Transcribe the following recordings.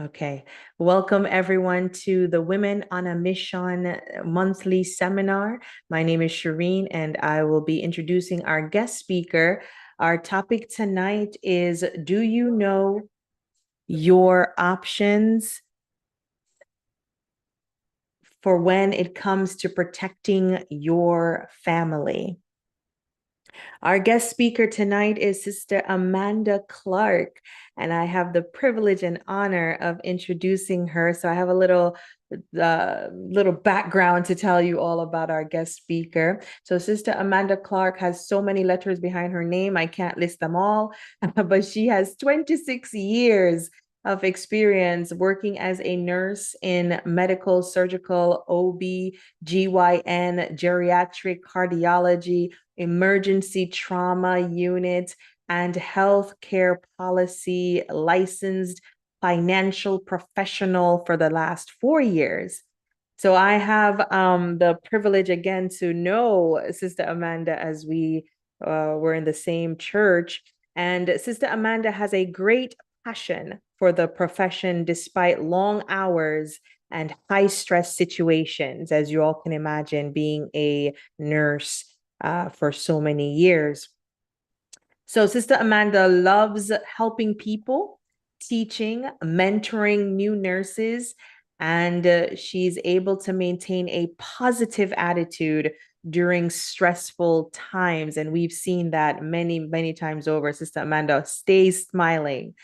Okay. Welcome everyone to the Women on a Mission monthly seminar. My name is Shireen and I will be introducing our guest speaker. Our topic tonight is, do you know your options for when it comes to protecting your family? Our guest speaker tonight is Sister Amanda Clarke, and I have the privilege and honor of introducing her. So I have a little background to tell you all about our guest speaker. So Sister Amanda Clarke has so many letters behind her name, I can't list them all, but she has 26 years of experience working as a nurse in medical, surgical, OB, GYN, geriatric cardiology, emergency trauma unit, and healthcare policy licensed financial professional for the last 4 years. So I have the privilege again to know Sister Amanda as we were in the same church. And Sister Amanda has a great passion for the profession despite long hours and high stress situations, as you all can imagine, being a nurse for so many years. So, Sister Amanda loves helping people, teaching, mentoring new nurses, and she's able to maintain a positive attitude during stressful times. And we've seen that many, many times over. Sister Amanda stays smiling.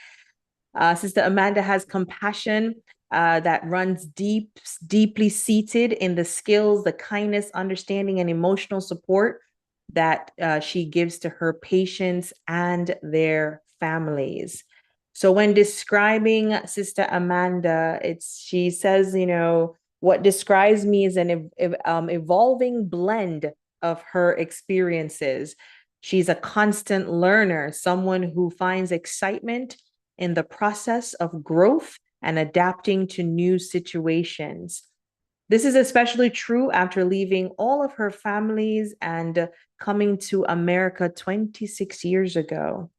Sister Amanda has compassion that runs deeply seated in the skills, the kindness, understanding, and emotional support that she gives to her patients and their families. So when describing Sister Amanda, she says, what describes me is an evolving blend of her experiences. She's a constant learner, someone who finds excitement in the process of growth and adapting to new situations. This is especially true after leaving all of her families and coming to America 26 years ago.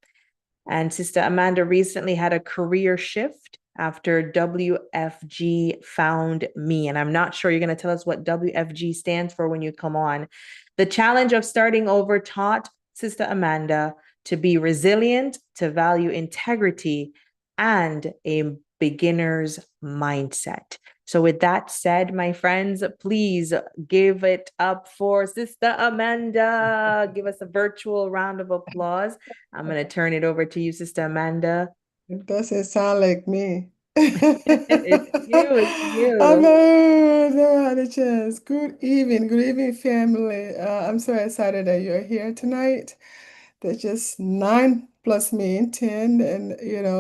And Sister Amanda recently had a career shift after WFG found me. And I'm not sure you're going to tell us what WFG stands for when you come on. The challenge of starting over taught Sister Amanda to be resilient, to value integrity, and a beginner's mindset. So, with that said, my friends, please give it up for Sister Amanda. Give us a virtual round of applause. I'm going to turn it over to you, Sister Amanda. It doesn't sound like me. It's you, it's I you. never had a chance. Good evening, family. I'm so excited that you're here tonight. There's just nine plus me in 10, and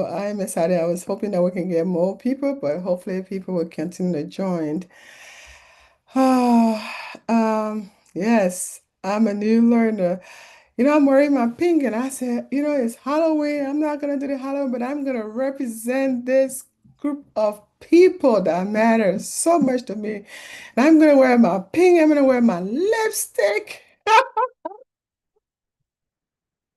I'm excited. I was hoping that we can get more people, but hopefully people will continue to join. Yes, I'm a new learner. I'm wearing my pink, and I said, it's Halloween. I'm not gonna do the Halloween, but I'm gonna represent this group of people that matter so much to me. And I'm gonna wear my pink. I'm gonna wear my lipstick.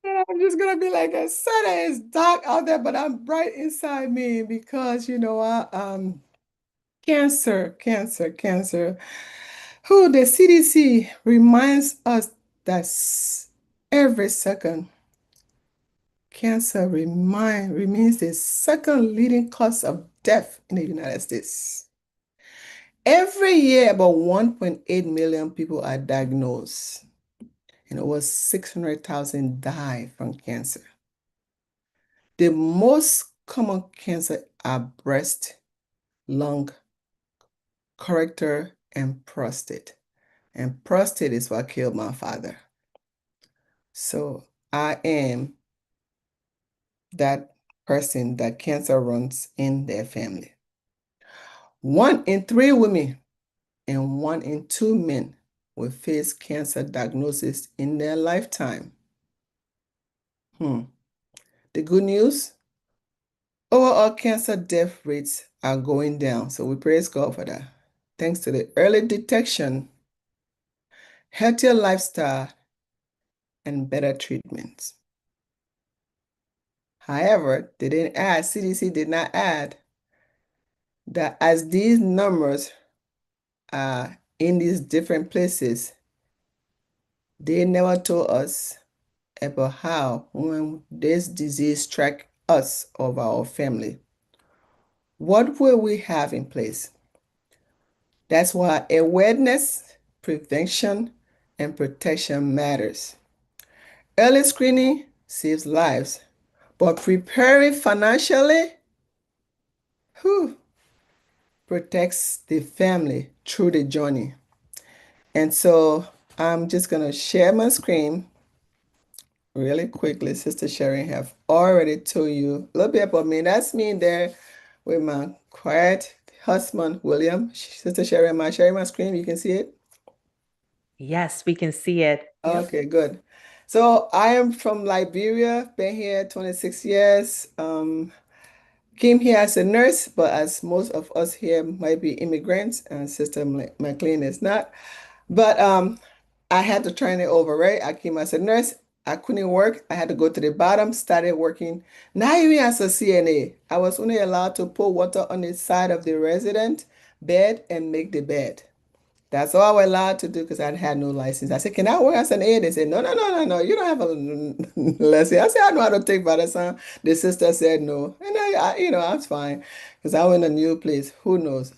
And I'm just gonna be like, I said it's dark out there, but I'm bright inside me because cancer. Who the CDC reminds us that every second remains the second leading cause of death in the United States. Every year, about 1.8 million people are diagnosed, and over 600,000 die from cancer. The most common cancer are breast, lung, colorectal, and prostate. And prostate is what killed my father. So I am that person that cancer runs in their family. 1 in 3 women and 1 in 2 men will face cancer diagnosis in their lifetime. The good news, overall cancer death rates are going down, so we praise God for that. Thanks to the early detection, healthier lifestyle, and better treatments. However, CDC did not add that as these numbers are in these different places, they never told us about how when this disease struck us or our family, what will we have in place? That's why awareness, prevention, and protection matters. Early screening saves lives, but preparing financially, whew, protects the family through the journey. And so I'm just going to share my screen really quickly. Sister Sharon have already told you a little bit about me. That's me there with my quiet husband, William. Sister Sharon, am I sharing my screen? You can see it? Yes, we can see it. Yep. Okay, good. So I am from Liberia, been here 26 years. Came here as a nurse, but as most of us here might be immigrants, and Sister McLean is not. But I had to turn it over, right? I came as a nurse. I couldn't work. I had to go to the bottom, started working. Not even as a CNA. I was only allowed to pour water on the side of the resident bed and make the bed. That's all I was allowed to do because I had no license. I said, "Can I work as an aide?" They said, "No, no, no, no, no. You don't have a license." I said, "I know how to take medicine." The sister said no. And I was fine because I was in a new place. Who knows?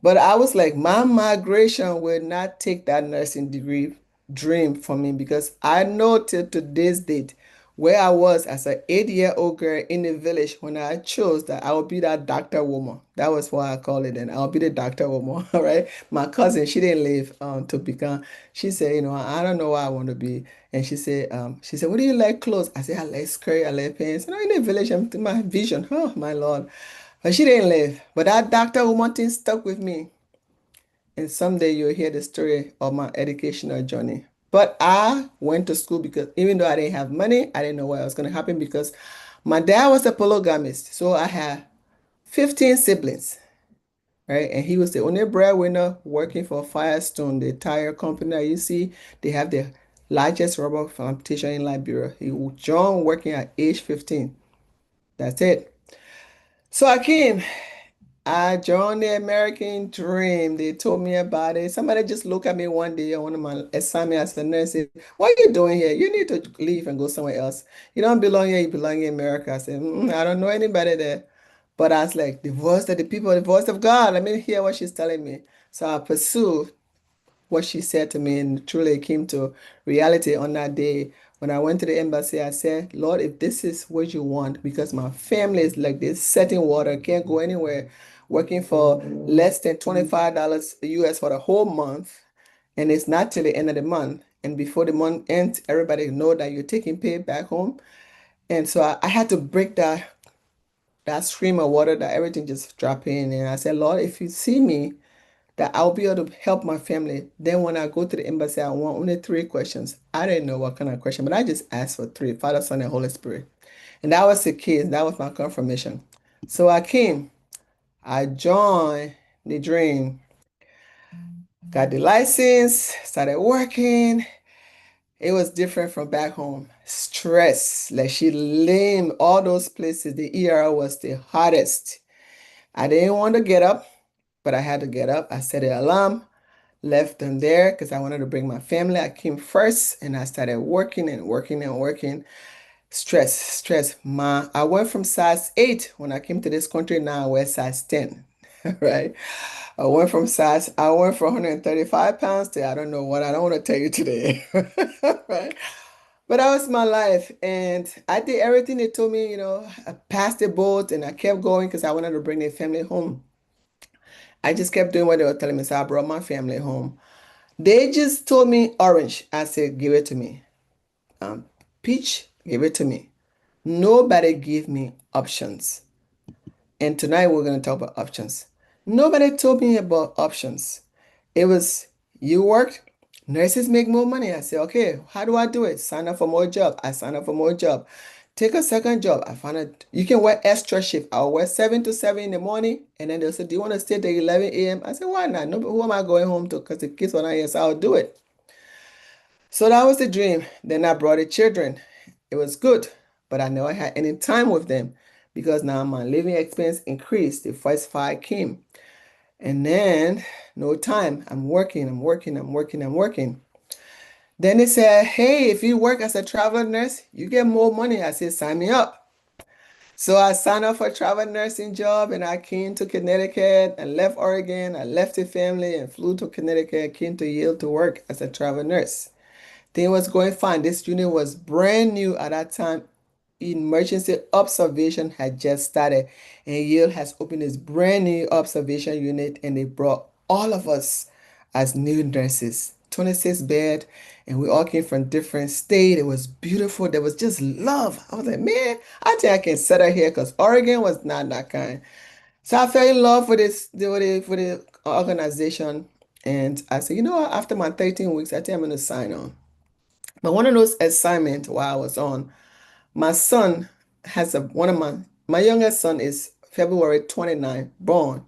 But I was like, my migration will not take that nursing degree dream from me because I know till today's date where I was as an 8-year-old girl in the village when I chose that I would be that doctor woman. That was why I call it, and I'll be the doctor woman, all right? My cousin, she didn't live to become, she said, I don't know what I want to be. And she said, what do you like clothes? I said, I like skirt, I like pants. In the village, my vision, oh my Lord. But she didn't live. But that doctor woman thing stuck with me. And someday you'll hear the story of my educational journey. But I went to school because even though I didn't have money, I didn't know what was going to happen because my dad was a polygamist. So I had 15 siblings, right? And he was the only breadwinner working for Firestone, the tire company that you see. They have the largest rubber plantation in Liberia. He joined working at age 15. That's it. So I joined the American Dream. They told me about it. Somebody just looked at me one day on one of my assignments as a nurse. Said, what are you doing here? You need to leave and go somewhere else. You don't belong here. You belong in America. I said, I don't know anybody there. But I was like, the voice of the people, the voice of God. Let me hear what she's telling me. So I pursued what she said to me, and truly it came to reality on that day. When I went to the embassy, I said, Lord, if this is what you want, because my family is like this, setting water, can't go anywhere, working for less than $25 US for the whole month, and it's not till the end of the month. And before the month ends, everybody know that you're taking pay back home. And so I had to break that stream of water that everything just dropped in. And I said, Lord, if you see me, that I'll be able to help my family. Then when I go to the embassy, I want only 3 questions. I didn't know what kind of question, but I just asked for three: Father, Son, and Holy Spirit. And that was the case. That was my confirmation. So I came, I joined the dream, got the license, started working. It was different from back home. Stress, like she named all those places. The ER was the hardest. I didn't want to get up, but I had to get up. I set an alarm. Left them there because I wanted to bring my family. I came first and I started working and working and working. Stress, stress. I went from size 8 when I came to this country. Now I wear size 10, right? I went from 135 pounds to I don't know what. I don't want to tell you today, right? But that was my life. And I did everything they told me, I passed the boat and I kept going because I wanted to bring the family home. I just kept doing what they were telling me. So I brought my family home. They just told me orange. I said, give it to me. Um, Peach, give it to me. Nobody gave me options. And tonight we're going to talk about options. Nobody told me about options. It was, you work, nurses make more money. I said, okay, how do I do it? Sign up for more job. I sign up for more job. Take a second job. I found out you can work extra shift. I'll work 7 to 7 in the morning. And then they'll say, do you want to stay till 11 a.m.? I said, why not? No, who am I going home to? Because the kids were not here, so I'll do it. So that was the dream. Then I brought the children. It was good, but I never had any time with them because now my living expense increased. The first five came. And then no time. I'm working, I'm working, I'm working, I'm working. Then they said, hey, if you work as a travel nurse, you get more money. I said, sign me up. So I signed up for a travel nursing job and I came to Connecticut and left Oregon. I left the family and flew to Connecticut, came to Yale to work as a travel nurse. Thing was going fine. This unit was brand new at that time. Emergency observation had just started, and Yale has opened this brand new observation unit, and they brought all of us as new nurses, 26 bed, and we all came from different state. It was beautiful. There was just love. I was like, man, I think I can settle here because Oregon was not that kind. So I fell in love with with the organization, and I said, you know what? After my 13 weeks, I think I'm going to sign on. But one of those assignments while I was on, my son has one of my youngest son is February 29 born.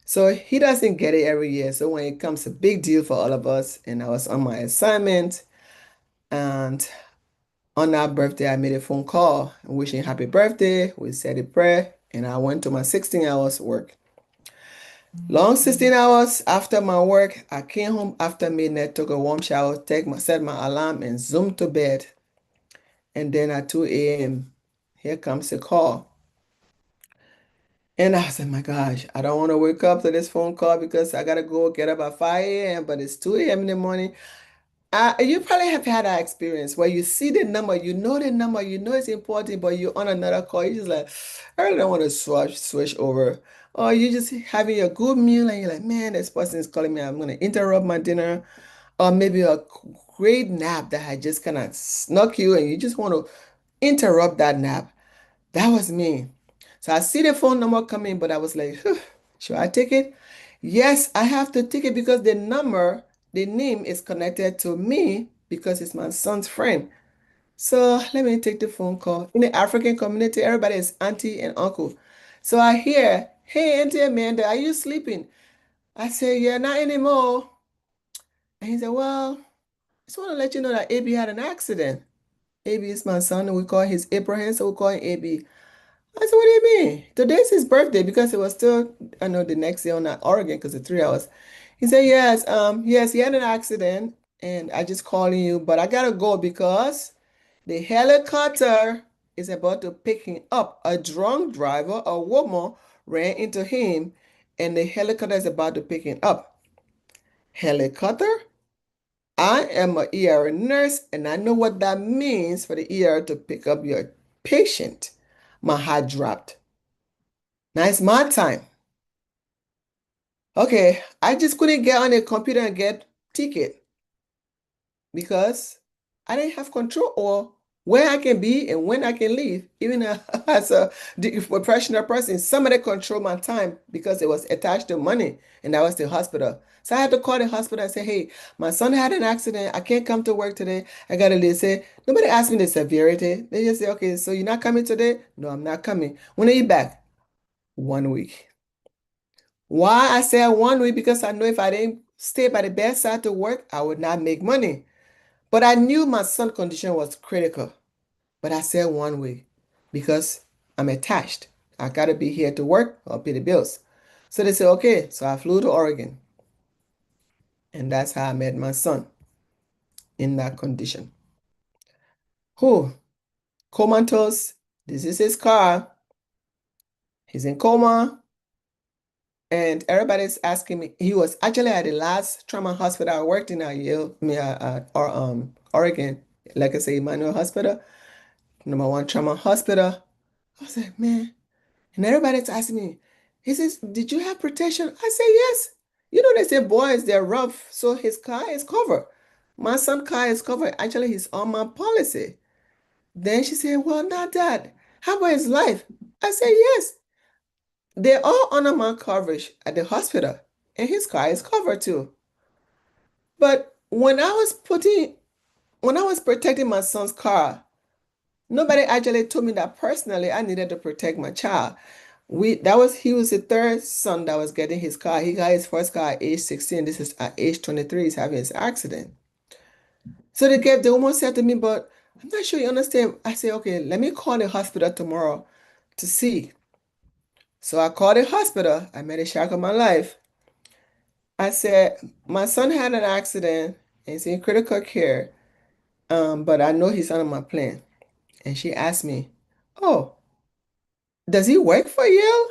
So he doesn't get it every year. So when it comes, a big deal for all of us. And I was on my assignment, and on that birthday, I made a phone call wishing happy birthday. We said a prayer, and I went to my 16 hours work. Long 16 hours after my work, I came home after midnight, took a warm shower, set my alarm, and zoomed to bed. And then at 2 a.m., here comes a call. And I said, my gosh, I don't want to wake up to this phone call because I gotta go get up at 5 a.m., but it's 2 a.m. in the morning. You probably have had that experience where you see the number, you know it's important, but you're on another call. You're just like, I really don't want to switch over. Or you're just having a good meal and you're like, man, this person is calling me. I'm gonna interrupt my dinner. Or maybe a great nap that had just kind of snuck you and you just want to interrupt that nap. That was me. So I see the phone number coming, but I was like, "Phew, should I take it? Yes, I have to take it because the name is connected to me because it's my son's friend. So let me take the phone call. In the African community, everybody is auntie and uncle. So I hear, hey, Auntie Amanda, are you sleeping? I say, yeah, not anymore. And he said, well, I just want to let you know that AB had an accident. AB is my son, and we call his Abraham, so we call him AB. I said, what do you mean? Today's his birthday because it was still, I know, the next day on that Oregon because it's 3 hours. He said, yes, he had an accident and I just calling you, but I gotta go because the helicopter is about to pick him up. A drunk driver, a woman, ran into him and the helicopter is about to pick him up. Helicopter? I am a ER nurse and I know what that means for the ER to pick up your patient. My heart dropped. Now it's my time. Okay, I just couldn't get on the computer and get ticket because I didn't have control over where I can be and when I can leave. Even as a professional person, somebody controlled my time because it was attached to money, and that was the hospital. So I had to call the hospital and say, hey, my son had an accident. I can't come to work today. I gotta leave. Say, nobody asked me the severity. They just say, okay, so you're not coming today? No, I'm not coming. When are you back? 1 week. Why I said 1 week? Because I know if I didn't stay by the bedside to work, I would not make money. But I knew my son's condition was critical. But I said 1 week because I'm attached. I gotta be here to work or pay the bills. So they said, okay. So I flew to Oregon. And that's how I met my son in that condition. Who? Comatose. This is his car. He's in coma. And everybody's asking me, he was actually at the last trauma hospital I worked in at Yale, or Oregon, like I say, Emmanuel Hospital, #1 trauma hospital. I was like, man. And everybody's asking me, he says, did you have protection? I say, yes. You know, they say boys, they're rough, so his car is covered. My son's car is covered. Actually, he's on my policy. Then she said, well, not that. How about his life? I said, yes. They all honor my coverage at the hospital, and his car is covered too. But when I was protecting my son's car, nobody actually told me that personally I needed to protect my child. He was the third son that was getting his car. He got his first car at age 16. This is at age 23, he's having his accident. So the woman said to me, but I'm not sure you understand. I said, okay, let me call the hospital tomorrow to see. So I called the hospital. I made a shock of my life. I said, my son had an accident and he's in critical care, but I know he's on my plan. And she asked me, oh, does he work for you?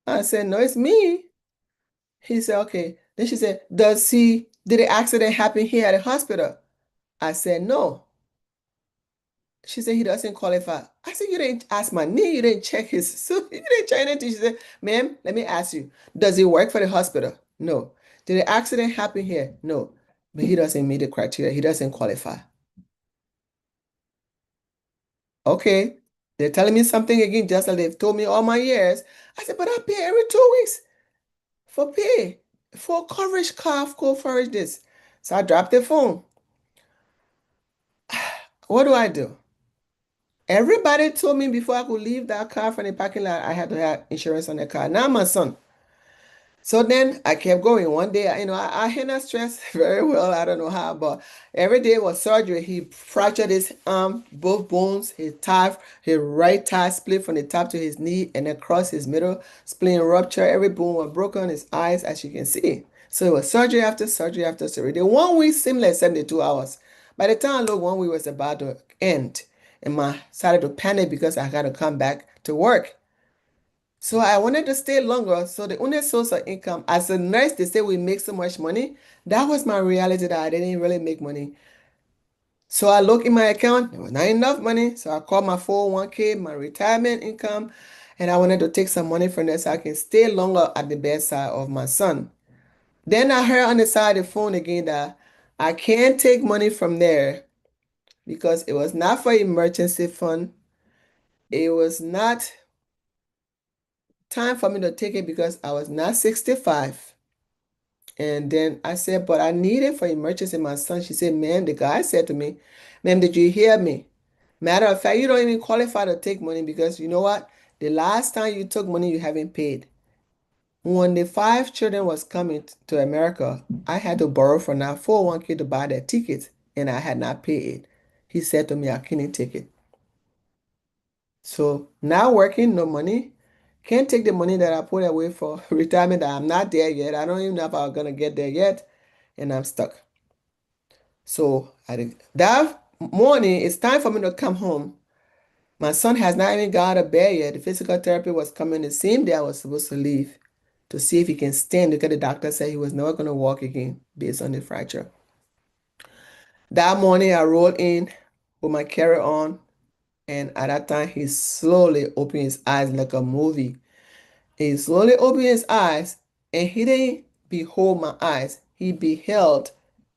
I said, no, it's me. He said, okay. Then she said, did the accident happen here at the hospital? I said, no. She said, he doesn't qualify. I said, you didn't ask my knee. You didn't check his, so you didn't check anything. She said, ma'am, let me ask you, does he work for the hospital? No. Did the accident happen here? No. But he doesn't meet the criteria. He doesn't qualify. Okay. They're telling me something again, just like they've told me all my years. I said, but I pay every 2 weeks for pay, for coverage, car, coverage, this. So I dropped the phone. What do I do? Everybody told me before I could leave that car from the parking lot, I had to have insurance on the car. Now my son. So then I kept going. One day, I handle stress very well. I don't know how, but every day was surgery. He fractured his arm, both bones, his right thigh split from the top to his knee and across his middle, spleen rupture. Every bone was broken, his eyes, as you can see. So it was surgery after surgery after surgery. The 1 week seemed like 72 hours. By the time I looked, 1 week was about to end, and I started to panic because I got to come back to work. So I wanted to stay longer. So the only source of income, as a nurse, they say we make so much money. That was my reality that I didn't really make money. So I looked in my account, there was not enough money. So I called my 401k, my retirement income, and I wanted to take some money from there so I can stay longer at the bedside of my son. Then I heard on the side of the phone again that I can't take money from there because it was not for emergency fund. It was not time for me to take it because I was not 65. And then I said, but I need it for emergency. My son, she said, ma'am, the guy said to me, ma'am, did you hear me? Matter of fact, you don't even qualify to take money because you know what? The last time you took money, you haven't paid. When the 5 children was coming to America, I had to borrow from that 401k to buy their tickets, and I had not paid it. He said to me, I couldn't take it. So now working, no money. Can't take the money that I put away for retirement that I'm not there yet. I don't even know if I'm gonna get there yet, and I'm stuck. So that morning, it's time for me to come home. My son has not even got out of bed yet. The physical therapy was coming the same day I was supposed to leave to see if he can stand because the doctor said he was never going to walk again based on the fracture. That morning, I rolled in with my carry on, and at that time, he slowly opened his eyes like a movie. He slowly opened his eyes, and he didn't behold my eyes. He beheld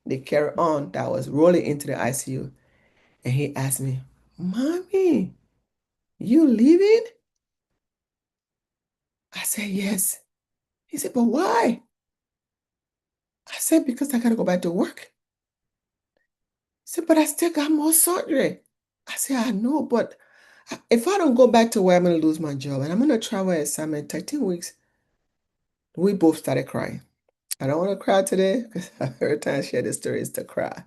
the carry on that was rolling into the ICU. And he asked me, Mommy, you leaving? I said, yes. He said, but why? I said, because I gotta go back to work. He said, but I still got more surgery. I said, I know, but if I don't go back to work, I'm gonna lose my job and I'm gonna travel assignment 13 weeks. We both started crying. I don't want to cry today because every time I share this story is to cry.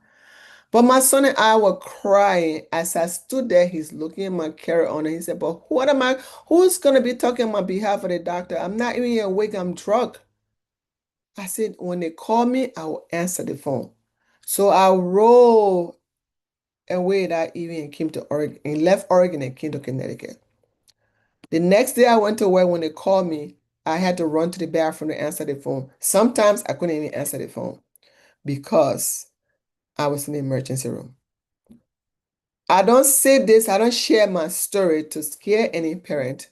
But my son and I were crying as I stood there. He's looking at my carry on and he said, but who's gonna be talking on my behalf of the doctor? I'm not even awake, I'm drunk. I said, when they call me, I will answer the phone. So I rolled away that evening and came to Oregon and left Oregon and came to Connecticut. The next day I went to work. When they called me, I had to run to the bathroom to answer the phone. Sometimes I couldn't even answer the phone because I was in the emergency room. I don't say this, I don't share my story to scare any parent.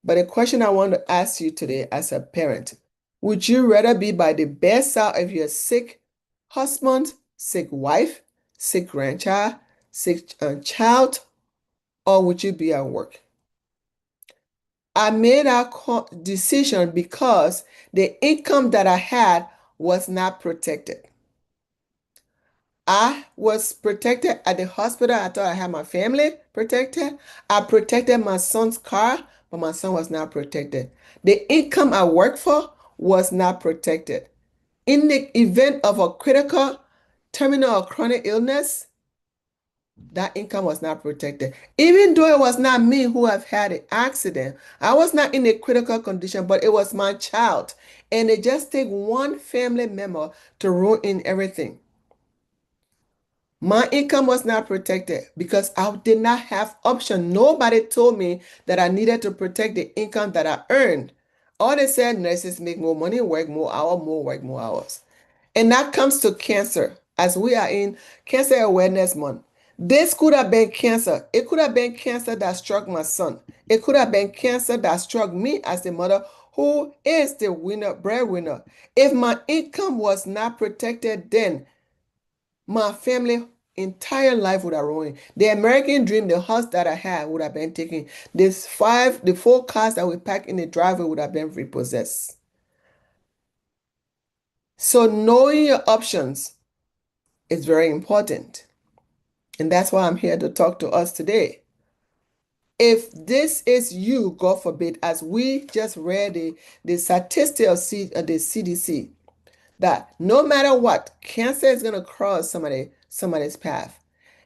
But the question I want to ask you today as a parent, would you rather be by the bedside of your sick husband, sick wife, sick grandchild, sick child, or would you be at work? I made that decision because the income that I had was not protected. I was protected at the hospital. I thought I had my family protected. I protected my son's car, but my son was not protected. The income I worked for was not protected. In the event of a critical, terminal, or chronic illness, That income was not protected. Even though it was not me who have had an accident, I was not in a critical condition, but it was my child. And it just take one family member to ruin everything. My income was not protected because I did not have option. Nobody told me that I needed to protect the income that I earned. All they said, nurses make more money, work more hours, more work more hours. And that comes to cancer, as we are in Cancer Awareness Month. This could have been cancer. It could have been cancer that struck my son. It could have been cancer that struck me as a mother who is the winner, breadwinner. If my income was not protected then, my family entire life would have ruined. The American dream, the house that I had would have been taken. The four cars that we packed in the driveway would have been repossessed. So knowing your options is very important. And that's why I'm here to talk to us today. If this is you, God forbid, as we just read the statistic of the CDC, that no matter what, cancer is going to cross somebody's path.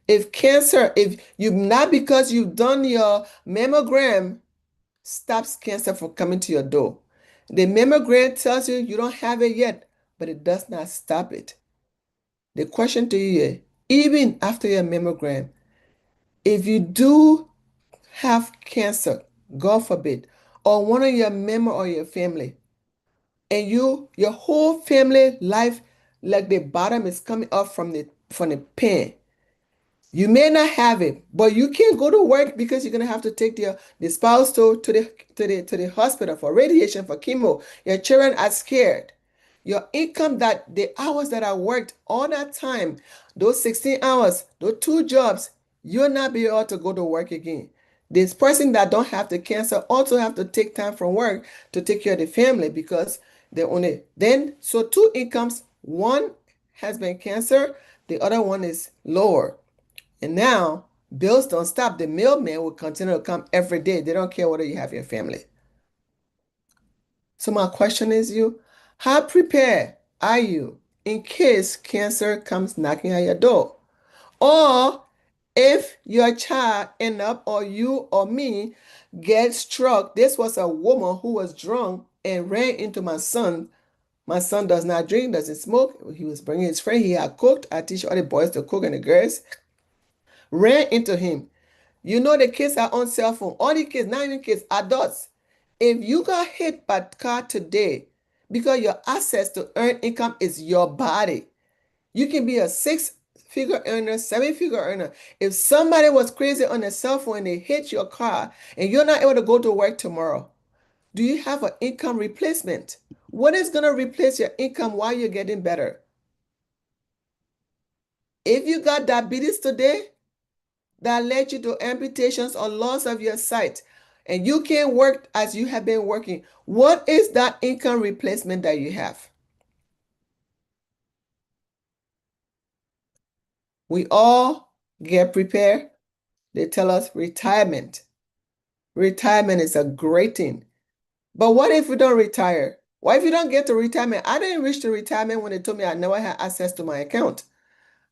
If you not because you've done your mammogram stops cancer from coming to your door. The mammogram tells you you don't have it yet, but it does not stop it. The question to you is, even after your mammogram, if you do have cancer, God forbid, or one of your member or your family, and your whole family life, like the bottom is coming up from the pen. You may not have it, but you can't go to work because you're gonna have to take the spouse to the hospital for radiation, for chemo. Your children are scared. Your income, that the hours that I worked all that time, those 16 hours, those two jobs, you'll not be able to go to work again. This person that don't have the cancer also have to take time from work to take care of the family because they only then so two incomes, one has been cancer, the other one is lower. And now bills don't stop. The mailman will continue to come every day. They don't care whether you have your family. So my question is how prepared are you in case cancer comes knocking at your door? Or if your child end up or you or me get struck, this was a woman who was drunk and ran into my son. My son does not drink, doesn't smoke. He was bringing his friend. He had cooked. I teach all the boys to cook and the girls. Ran into him. You know the kids are on cell phone. All the kids, not even kids, adults. If you got hit by car today, because your access to earn income is your body. You can be a six-figure earner, seven-figure earner. If somebody was crazy on a cell phone and they hit your car and you're not able to go to work tomorrow, do you have an income replacement? What is going to replace your income while you're getting better? If you got diabetes today, that led you to amputations or loss of your sight, and you can't work as you have been working, what is that income replacement that you have? We all get prepared. They tell us retirement. Retirement is a great thing. But what if you don't retire? What if you don't get to retirement? I didn't reach the retirement when they told me I never had access to my account.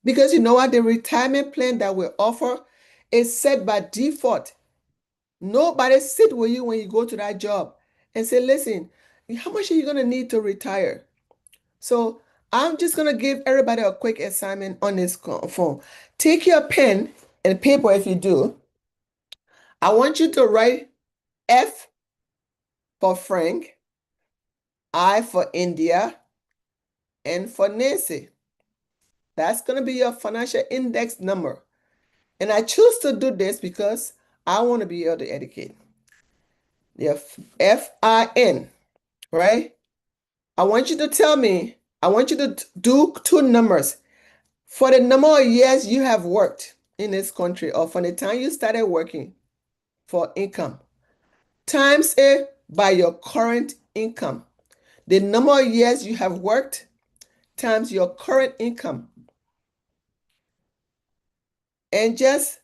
Because you know what? The retirement plan that we offer is set by default. Nobody sit with you when you go to that job and say, listen, how much are you going to need to retire? So I'm just going to give everybody a quick assignment on this phone. Take your pen and paper if you do. I want you to write F for Frank, I for India, N for Nancy. That's going to be your financial index number. And I choose to do this because I want to be able to educate. The FIN, right? I want you to tell me, I want you to do two numbers. For the number of years you have worked in this country, or from the time you started working for income, times it by your current income. The number of years you have worked times your current income. And just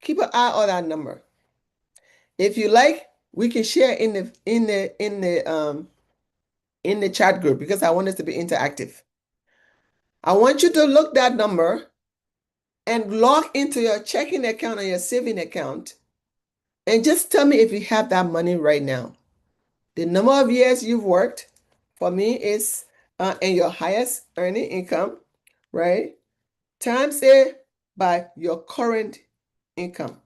keep an eye on that number. If you like, we can share in the chat group because I want us to be interactive. I want you to look that number and log into your checking account or your saving account and just tell me if you have that money right now. The number of years you've worked for me is and your highest earning income, right? Times it by your current income.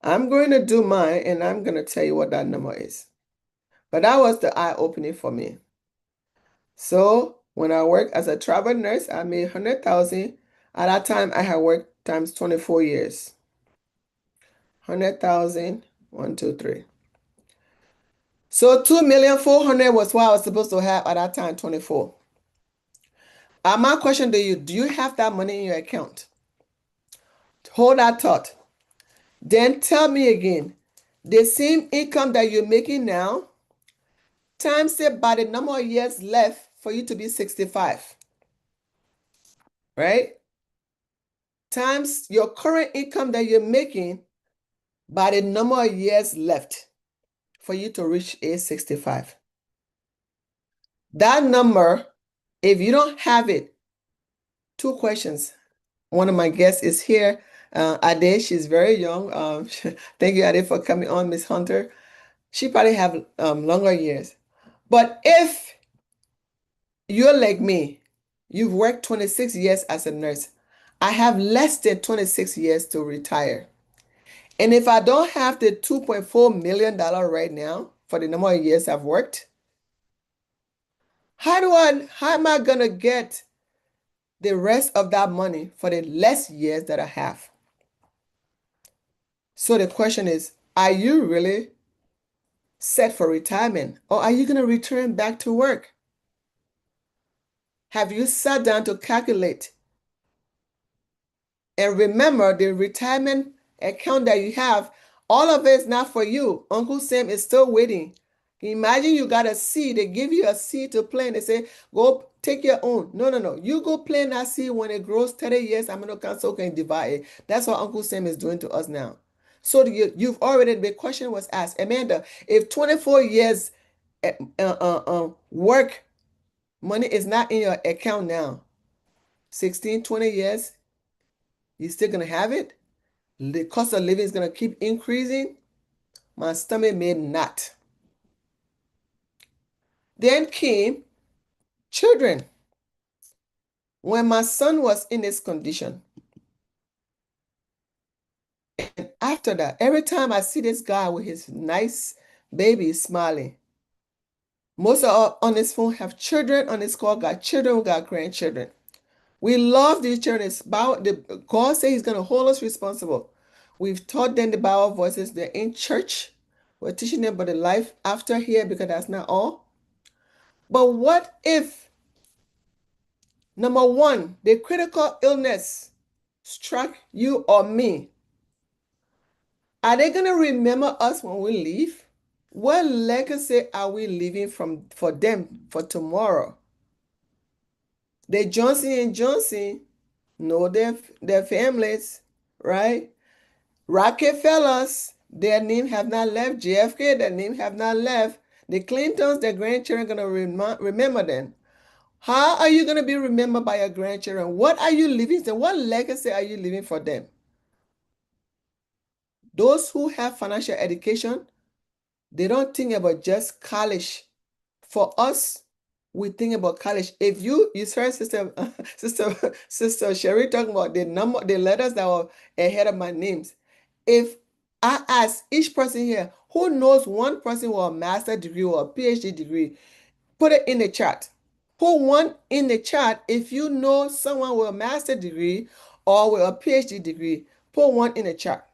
I'm going to do mine and I'm going to tell you what that number is. But that was the eye opening for me. So when I worked as a travel nurse, I made 100,000. At that time, I had worked times 24 years. 100,000, 1, 2, 3. So 2,400,000 was what I was supposed to have at that time, 24. My question to you, do you have that money in your account? Hold that thought. Then tell me again, the same income that you're making now, times it by the number of years left for you to be 65, right? Times your current income that you're making by the number of years left for you to reach age 65. That number, if you don't have it, two questions. One of my guests is here, Ade. She's very young. Thank you, Ade, for coming on, Miss Hunter. She probably have longer years. But if you're like me, you've worked 26 years as a nurse. I have less than 26 years to retire. And if I don't have the $2.4 million right now for the number of years I've worked, how am I gonna get the rest of that money for the less years that I have? So the question is, are you really set for retirement or are you gonna return back to work? Have you sat down to calculate and remember the retirement account that you have? All of it is not for you. Uncle Sam is still waiting. Imagine you got a seed. They give you a seed to plant. They say, go take your own. No, no, no. You go plant that seed. When it grows 30 years, I'm going to cancel and divide it. That's what Uncle Sam is doing to us now. So you've already, the question was asked, Amanda, if 24 years work money is not in your account now, 16, 20 years, you still going to have it? The cost of living is going to keep increasing? My stomach made not. Then came children. When my son was in this condition, and after that, every time I see this guy with his nice baby smiling, most of us on this phone have children on this call, got children, we got grandchildren. We love these children. God says He's going to hold us responsible. We've taught them the Bible voices. They're in church. We're teaching them about the life after here because that's not all. But what if, number one, the critical illness struck you or me? Are they going to remember us when we leave? What legacy are we leaving for them for tomorrow? The Johnson and Johnson know their families, right? Rockefellers, their name have not left. JFK, their name have not left. The Clintons, their grandchildren are going to remember them. How are you going to be remembered by your grandchildren? What are you leaving them? What legacy are you leaving for them? Those who have financial education, they don't think about just college. For us, we think about college. If you heard Sister Sherry talking about the letters that were ahead of my names. If I ask each person here who knows one person with a master's degree or a PhD degree, put it in the chat. Put one in the chat if you know someone with a master's degree or with a PhD degree. Put one in the chat.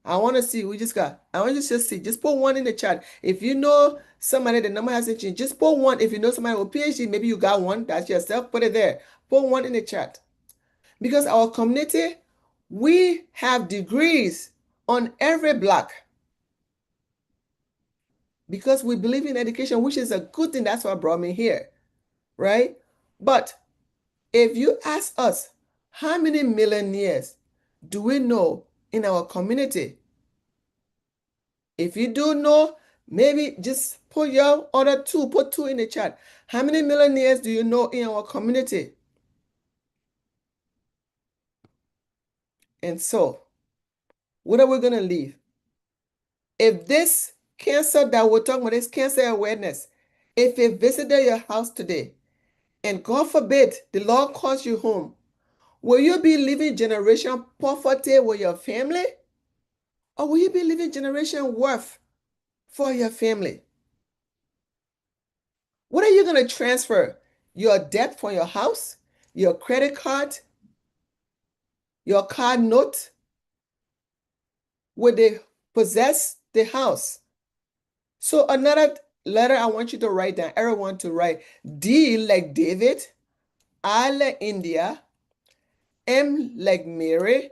I want to see. I want you to just see. Just put one in the chat. If you know somebody, the number hasn't changed. Just put one. If you know somebody with PhD, maybe you got one. That's yourself. Put it there. Put one in the chat. Because our community, we have degrees on every block. Because we believe in education, which is a good thing. That's what brought me here. Right? But if you ask us, how many millionaires do we know in our community? If you do know, maybe just put your other two, put two in the chat. How many millionaires do you know in our community? And so, what are we going to leave? If this cancer that we're talking about, this cancer awareness, if it visited your house today, and God forbid the Lord calls you home, will you be living generation poverty with your family? Or will you be living generation wealth for your family? What are you going to transfer? Your debt from your house, your credit card, your car note? Will they possess the house? So another letter I want you to write down, everyone to write D like David, I like India, M like Mary,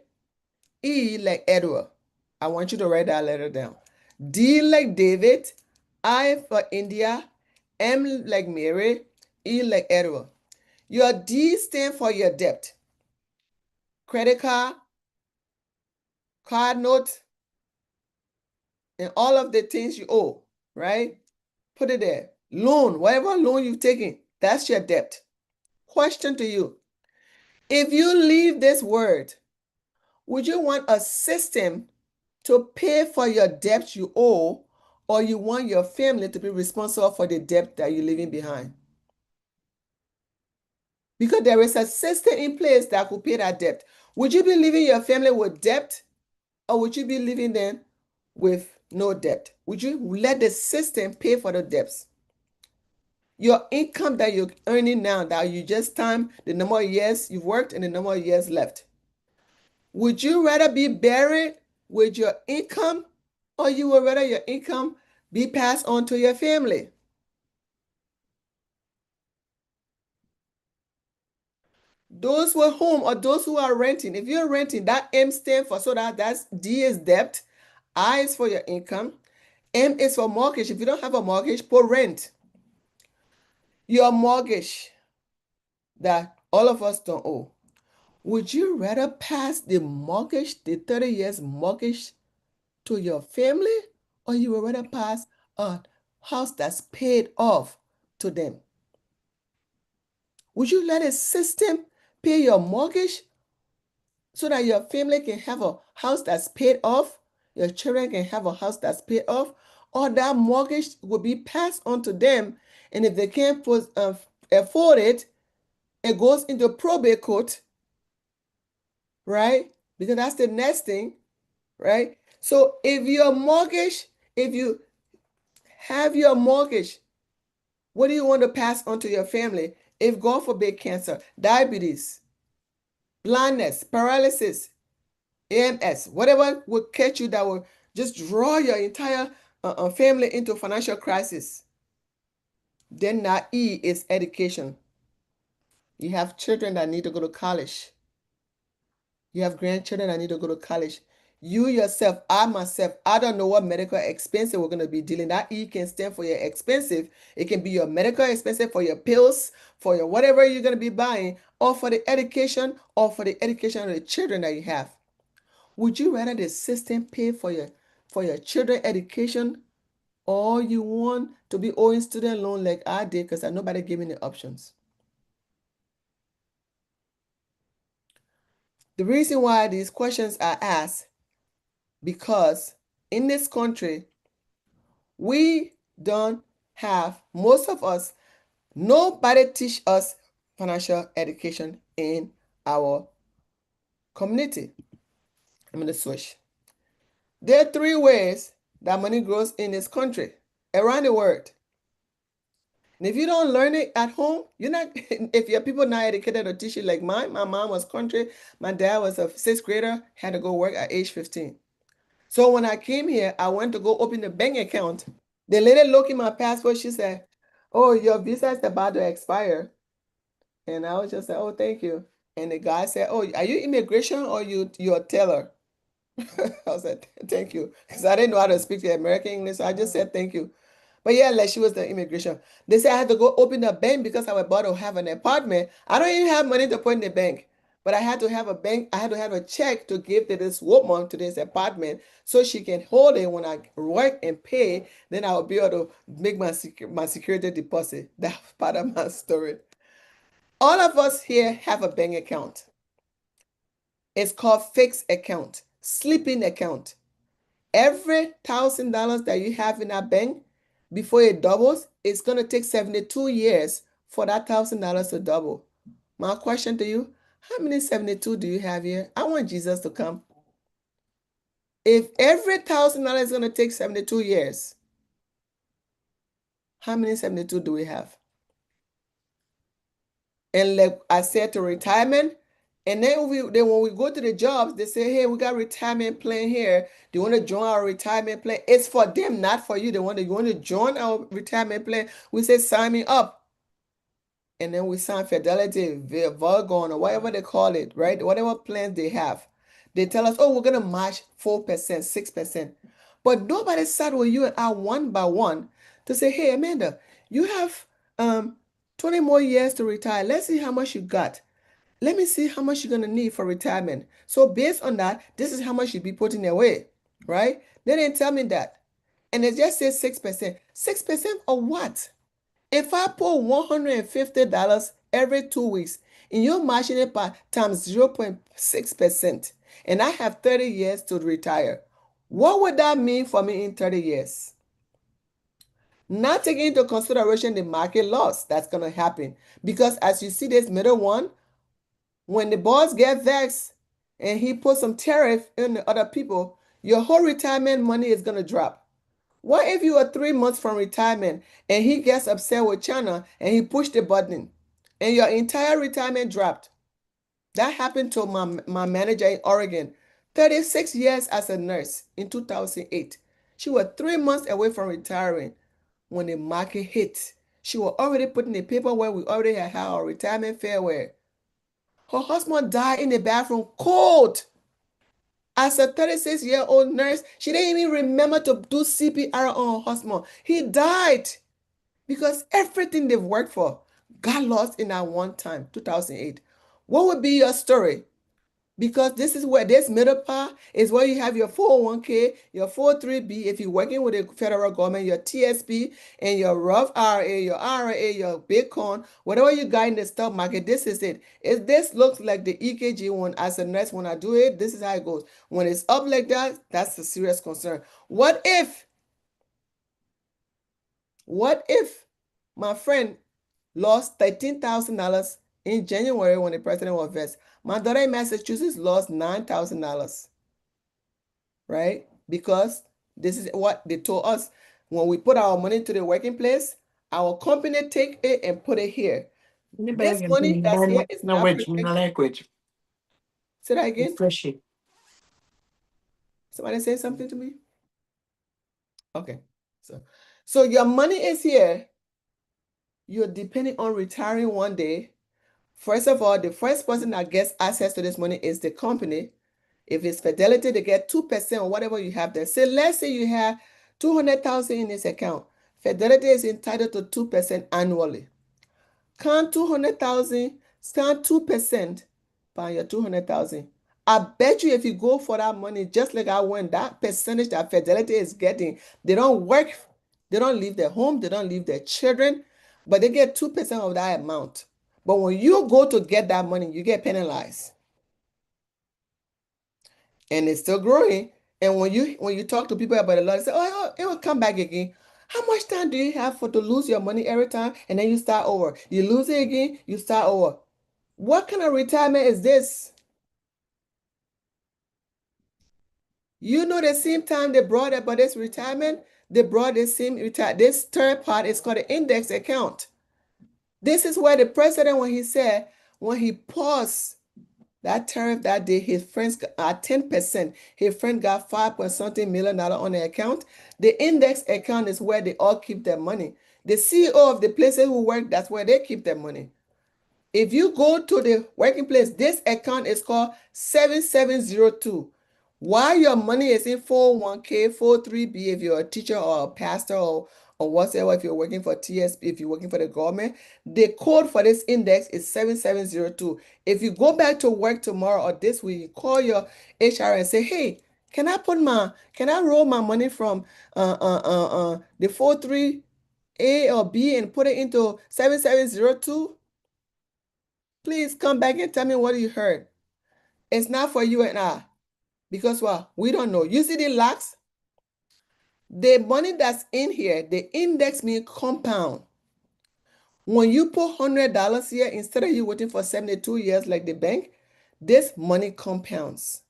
E like Edward. I want you to write that letter down. D like David, I for India, M like Mary, E like Edward. Your D stand for your debt. Credit card, card note, and all of the things you owe, right? Put it there. Loan, whatever loan you've taken, that's your debt. Question to you. If you leave this word, would you want a system to pay for your debt you owe, or you want your family to be responsible for the debt that you're leaving behind? Because there is a system in place that could pay that debt. Would you be leaving your family with debt, or would you be leaving them with no debt? Would you let the system pay for the debts? Your income that you're earning now, that you just time the number of years you've worked and the number of years left. Would you rather be buried with your income, or you would rather your income be passed on to your family? Those who are home or those who are renting, if you're renting, that M stands for, so that's D is debt, I is for your income, M is for mortgage. If you don't have a mortgage, put rent. Your mortgage that all of us don't owe. Would you rather pass the mortgage, the 30 years mortgage, to your family, or you would rather pass a house that's paid off to them? Would you let a system pay your mortgage so that your family can have a house that's paid off, your children can have a house that's paid off, or that mortgage will be passed on to them, and if they can't afford it, it goes into probate court, right? Because that's the next thing, right? So if your mortgage, if you have your mortgage, what do you want to pass on to your family? If God forbid cancer, diabetes, blindness, paralysis, AMS, whatever will catch you that will just draw your entire family into financial crisis. Then that E is education. You have children that need to go to college. You have grandchildren that need to go to college. You yourself, I myself, I don't know what medical expenses we're going to be dealing. That E can stand for your expensive. It can be your medical expenses for your pills, for your whatever you're going to be buying, or for the education, or for the education of the children that you have. Would you rather the system pay for your children education, or you want to be owing student loan like I did because nobody gave me the options? The reason why these questions are asked, because in this country, we don't have, most of us, nobody teach us financial education in our community. I'm going to switch. There are three ways that money grows in this country, around the world. And if you don't learn it at home, you're not, if your people not educated or teach you like mine, my mom was country, my dad was a sixth grader, had to go work at age 15. So when I came here, I went to go open a bank account. The lady looked in my passport, she said, "Oh, your visa is about to expire." And I was just like, "Oh, thank you." And the guy said, "Oh, are you immigration or you're a teller?" I was like, "Thank you." Because I didn't know how to speak the American English. So I just said thank you. But yeah, like she was the immigration. They said I had to go open a bank because I was about to have an apartment. I don't even have money to put in the bank. But I had to have a bank, I had to have a check to give to this woman to this apartment so she can hold it when I work and pay. Then I'll be able to make my security deposit. That's part of my story. All of us here have a bank account. It's called fixed account, sleeping account. Every $1,000 that you have in a bank, before it doubles, it's going to take 72 years for that $1,000 to double. My question to you, how many 72 do you have here? I want Jesus to come. If every $1,000 is going to take 72 years, how many 72 do we have? And like I said, to retirement, and then when we go to the jobs, they say, hey, we got retirement plan here. Do you want to join our retirement plan? It's for them, not for you. You want to join our retirement plan? We say, sign me up. And then we sign Fidelity, Volgon, or whatever they call it, right? Whatever plans they have. They tell us, oh, we're going to match 4%, 6%. But nobody sat with you and I one by one to say, hey, Amanda, you have 20 more years to retire. Let's see how much you got. Let me see how much you're going to need for retirement. So based on that, this is how much you'd be putting away, right? They didn't tell me that. And they just said 6%. 6% of what? If I put $150 every 2 weeks and you're matching it by times 0.6%, and I have 30 years to retire, what would that mean for me in 30 years? Not taking into consideration the market loss that's going to happen. Because as you see this middle one, when the boss gets vexed and he puts some tariff on the other people, your whole retirement money is going to drop. What if you are 3 months from retirement and he gets upset with China and he pushed the button and your entire retirement dropped? That happened to my manager in Oregon. 36 years as a nurse in 2008. She was 3 months away from retiring when the market hit. She was already putting the paperwork. We already had our retirement farewell. Her husband died in the bathroom cold. As a 36-year-old nurse, she didn't even remember to do CPR on her husband. He died because everything they've worked for got lost in that one time, 2008. What would be your story? Because this is where this middle part is where you have your 401k, your 403b, if you're working with the federal government, your TSP, and your Roth IRA, your IRA, your Bitcoin, whatever you got in the stock market, this is it. If this looks like the EKG one as a nurse, when I do it, this is how it goes. When it's up like that, that's a serious concern. What if my friend lost $13,000 in January when the president was vexed? My daughter in Massachusetts lost $9,000, right? Because this is what they told us. When we put our money to the working place, our company take it and put it here. This money that's here is not protected. Say that again. Somebody say something to me? Okay. So your money is here. You're depending on retiring one day. First of all, the first person that gets access to this money is the company. If it's Fidelity, they get 2% or whatever you have there. Say, let's say you have 200,000 in this account. Fidelity is entitled to 2% annually. Count 200,000, count 2% by your 200,000. I bet you if you go for that money, just like I went, that percentage that Fidelity is getting, they don't work, they don't leave their home, they don't leave their children, but they get 2% of that amount. But when you go to get that money, you get penalized. And it's still growing. And when you talk to people about the law, they say, oh, it will come back again. How much time do you have for to lose your money every time and then you start over? You lose it again, you start over. What kind of retirement is this? You know, the same time they brought about this retirement, they brought the same this third part is called the index account. This is where the president, when he paused that tariff that day, his friends got 10%. His friend got 5 point something million on the account. The index account is where they all keep their money. The CEO of the places who work, that's where they keep their money. If you go to the working place, this account is called 7702. While your money is in 401k, 403b, if you're a teacher or a pastor or whatever, if you're working for TSP, if you're working for the government, the code for this index is 7702. If you go back to work tomorrow or this week, you call your HR and say, hey, can I roll my money from the 43A or B and put it into 7702? Please come back and tell me what you heard. It's not for you and I. Because what? We don't know. You see the lakhs? The money that's in here, the index means compound. When you put $100 here, instead of you waiting for 72 years like the bank, this money compounds.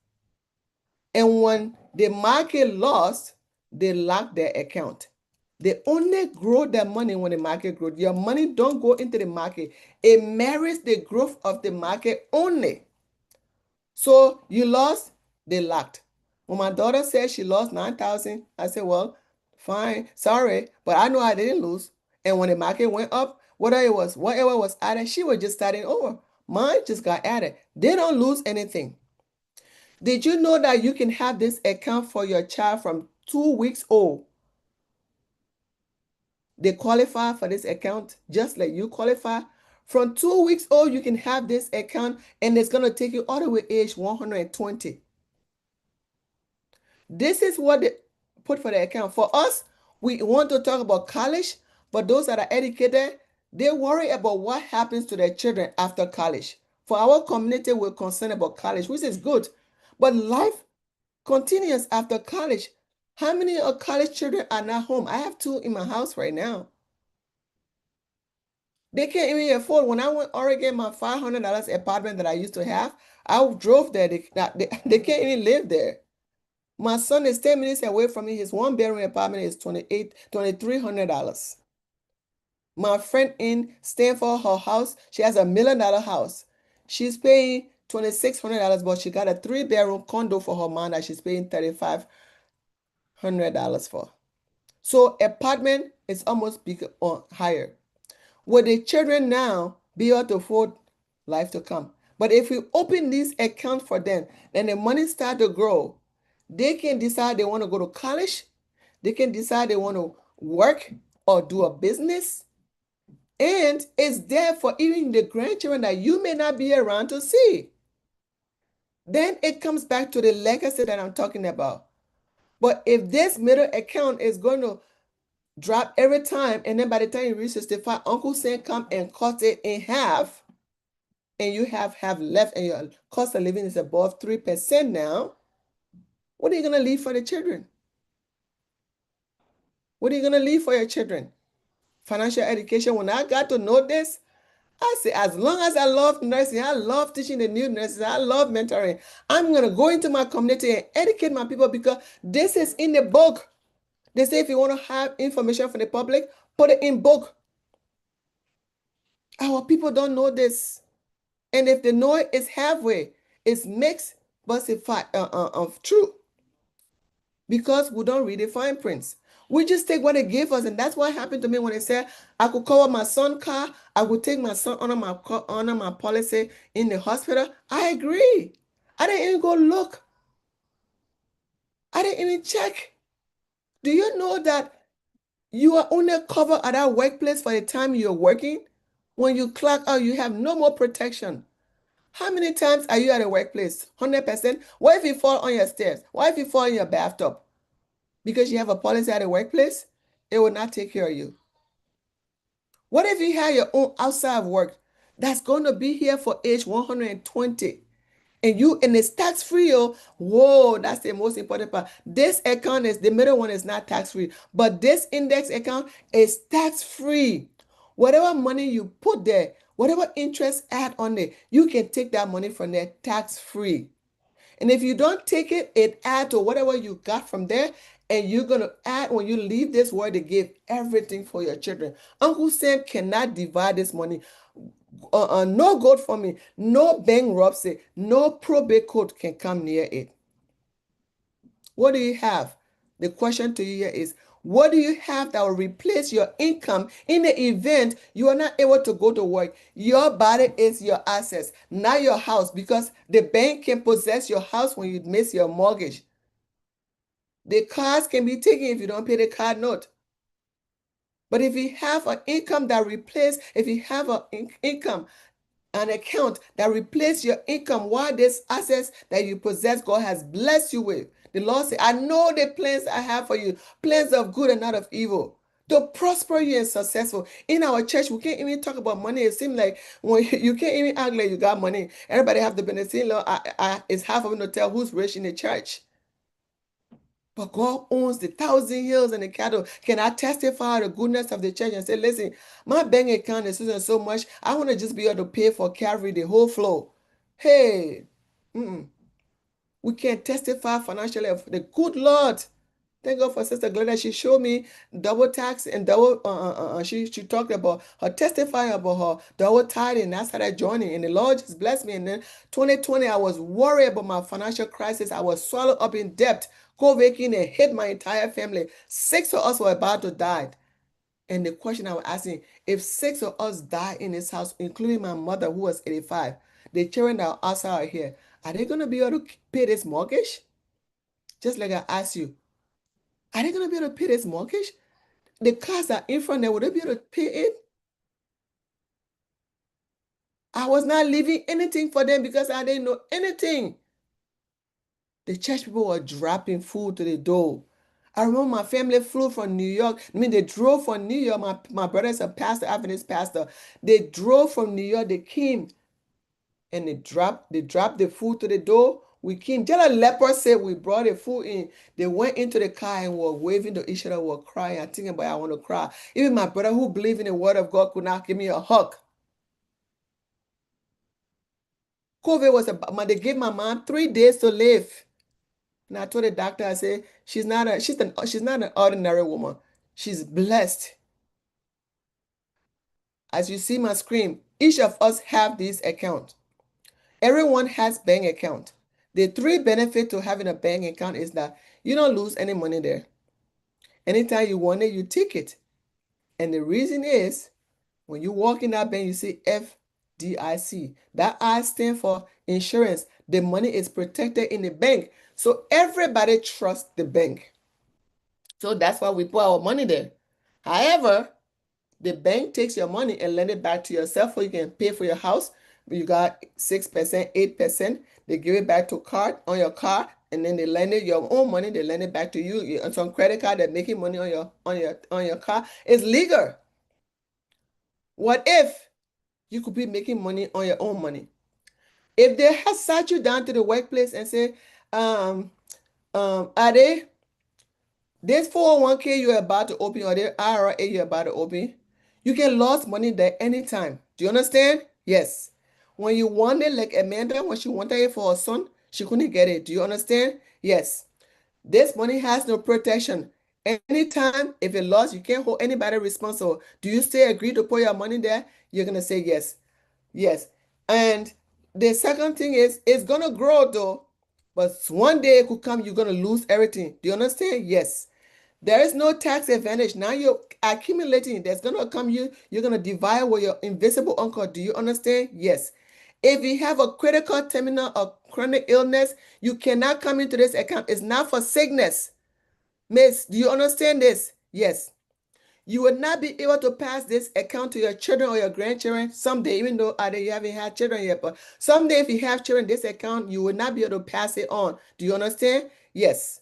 And when the market lost, they lock their account. They only grow their money when the market grows. Your money don't go into the market. It mirrors the growth of the market only. So you lost, they locked. When my daughter said she lost 9,000, I said, well, fine, sorry, but I know I didn't lose. And when the market went up, whatever was added, she was just starting over. Mine just got added. They don't lose anything. Did you know that you can have this account for your child from 2 weeks old? They qualify for this account just like you qualify. From 2 weeks old, you can have this account and it's going to take you all the way age 120. This is what they put for the account. For us, we want to talk about college, but those that are educated, they worry about what happens to their children after college. For our community, we're concerned about college, which is good. But life continuous after college. How many of college children are not home? I have two in my house right now. They can't even afford. When I went to Oregon, my $500 apartment that I used to have, I drove there. They can't even live there. My son is 10 minutes away from me. His one-bedroom apartment is $2,300. My friend in Stanford, her house, she has $1 million house. She's paying $2,600, but she got a three-bedroom condo for her mom that she's paying $3,500 for. So apartment is almost bigger or higher. Will the children now be able to afford life to come? But if we open this account for them, then the money start to grow. They can decide they want to go to college. They can decide they want to work or do a business. And it's there for even the grandchildren that you may not be around to see. Then it comes back to the legacy that I'm talking about. But if this middle account is going to drop every time, and then by the time you reach 65, Uncle Sam come and cut it in half, and you have left, and your cost of living is above 3% now, what are you going to leave for the children? What are you going to leave for your children? Financial education. When I got to know this, I say, as long as I love nursing, I love teaching the new nurses, I love mentoring, I'm going to go into my community and educate my people because this is in the book. They say if you want to have information for the public, put it in book. Our people don't know this. And if they know it, it's halfway. It's mixed, but it's of true. Because we don't read the fine prints. We just take what they give us, and that's what happened to me when they said I could cover my son's car. I would take my son under my policy in the hospital. I agree. I didn't even go look. I didn't even check. Do you know that you are only covered at that workplace for the time you're working? When you clock out, you have no more protection. How many times are you at a workplace? 100%? What if you fall on your stairs? What if you fall in your bathtub? Because you have a policy at a workplace, it will not take care of you. What if you have your own outside work that's going to be here for age 120 and it's tax free? Oh, whoa, that's the most important part. This account is the middle one is not tax free, but this index account is tax free. Whatever money you put there, whatever interest add on it, you can take that money from there tax free. And if you don't take it, it add to whatever you got from there. And you're going to add, when you leave this world, to give everything for your children. Uncle Sam cannot divide this money. No gold for me, no bankruptcy, no probate court can come near it. What do you have? The question to you here is, what do you have that will replace your income in the event you are not able to go to work? Your body is your assets, not your house, because the bank can possess your house when you miss your mortgage. The cars can be taken if you don't pay the car note. But if you have an income that replaces, if you have an account that replaces your income, while this assets that you possess, God has blessed you with. The Lord said, I know the plans I have for you, plans of good and not of evil. to prosper you and successful. In our church, we can't even talk about money. It seems like when you can't even act like you got money. Everybody have the benefit. Lord, it's half of them to tell who's rich in the church. But God owns the thousand hills and the cattle. Can I testify the goodness of the church and say, listen, my bank account is so much. I want to just be able to pay for Calvary the whole flow. Hey, we can testify financially of the good Lord. Thank God for Sister Glenda. She showed me double tax and double. She talked about her testifying about her double tithing. That's how I joined it. And the Lord just blessed me. And then 2020, I was worried about my financial crisis. I was swallowed up in debt. COVID came and hit my entire family. Six of us were about to die. And the question I was asking, if six of us die in this house, including my mother who was 85, the children that are outside here, are they going to be able to pay this mortgage? Just like I asked you, are they going to be able to pay this mortgage? The cars that are in front there, would they be able to pay it? I was not leaving anything for them because I didn't know anything. The church people were dropping food to the door. I remember my family flew from New York. I mean, they drove from New York. My brother's a pastor, Adventist pastor. They drove from New York. They came and they dropped the food to the door. We came. Just a leper said we brought the food in. They went into the car and were waving to each other, were crying. I'm thinking about I want to cry. Even my brother who believed in the word of God could not give me a hug. COVID was they gave my mom 3 days to live. And I told the doctor, I said, she's not an ordinary woman. She's blessed. As you see my screen, each of us have this account. Everyone has bank account. The three benefits to having a bank account is that you don't lose any money there. Anytime you want it, you take it. And the reason is when you walk in that bank, you see FDIC. That I stand for insurance. The money is protected in the bank. So everybody trusts the bank. So that's why we put our money there. However, the bank takes your money and lend it back to yourself so you can pay for your house. You got 6%, 8%. They give it back to card on your car, and then they lend it your own money. They lend it back to you. On some credit card, they're making money on your car. It's legal. What if you could be making money on your own money? If they have sat you down to the workplace and say, are they this 401k you're about to open or the IRA you're about to open, you can lose money there anytime. Do you understand? Yes. When you want it, like Amanda, when she wanted it for her son, she couldn't get it. Do you understand? Yes. This money has no protection. Anytime, if it lost, you can't hold anybody responsible. Do you still agree to put your money there? You're going to say yes. Yes. And the second thing is, it's going to grow though. But one day it could come, you're going to lose everything. Do you understand? Yes. There is no tax advantage. Now you're accumulating. There's gonna come you're gonna divide with your invisible uncle. Do you understand? Yes. If you have a critical terminal or chronic illness, you cannot come into this account. It's not for sickness. Miss, do you understand this? Yes. You will not be able to pass this account to your children or your grandchildren someday, even though either you haven't had children yet. But someday, if you have children, this account, you will not be able to pass it on. Do you understand? Yes.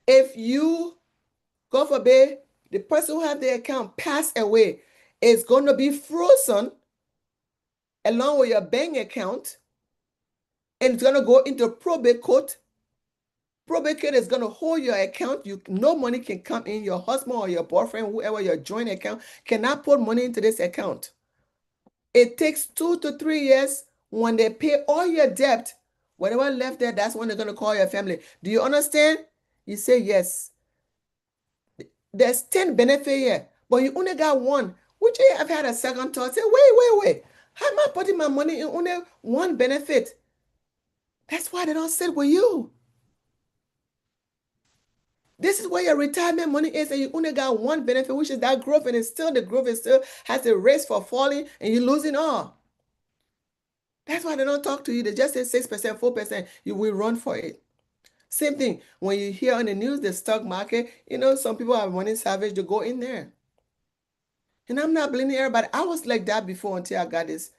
If you God forbid, the person who have the account pass away, it's going to be frozen along with your bank account, and it's going to go into probate court. Probate court is going to hold your account. No money can come in. Your husband or your boyfriend, whoever your joint account, cannot put money into this account. It takes 2 to 3 years. When they pay all your debt, whatever left there, that's when they're going to call your family. Do you understand? You say yes. There's 10 benefits here, but you only got one. Would you have had a second thought? Say, wait. How am I putting my money in only one benefit? That's why they don't sit with you. This is where your retirement money is, and you only got one benefit, which is that growth, and it's still the growth is still has a risk for falling, and you're losing all. That's why they don't talk to you. They just say 6%, 4%. You will run for it. Same thing when you hear on the news the stock market. Some people are money savage to go in there. And I'm not blaming everybody. I was like that before until I got this.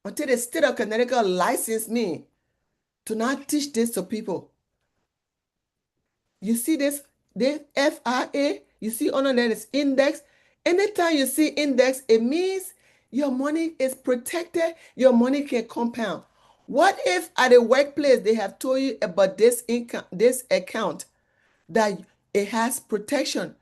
Until the state of Connecticut licensed me to not teach this to people. You see this FIA, you see under there is index. Anytime you see index, it means your money is protected, your money can compound. What if at the workplace they have told you about this income, this account, that it has protection?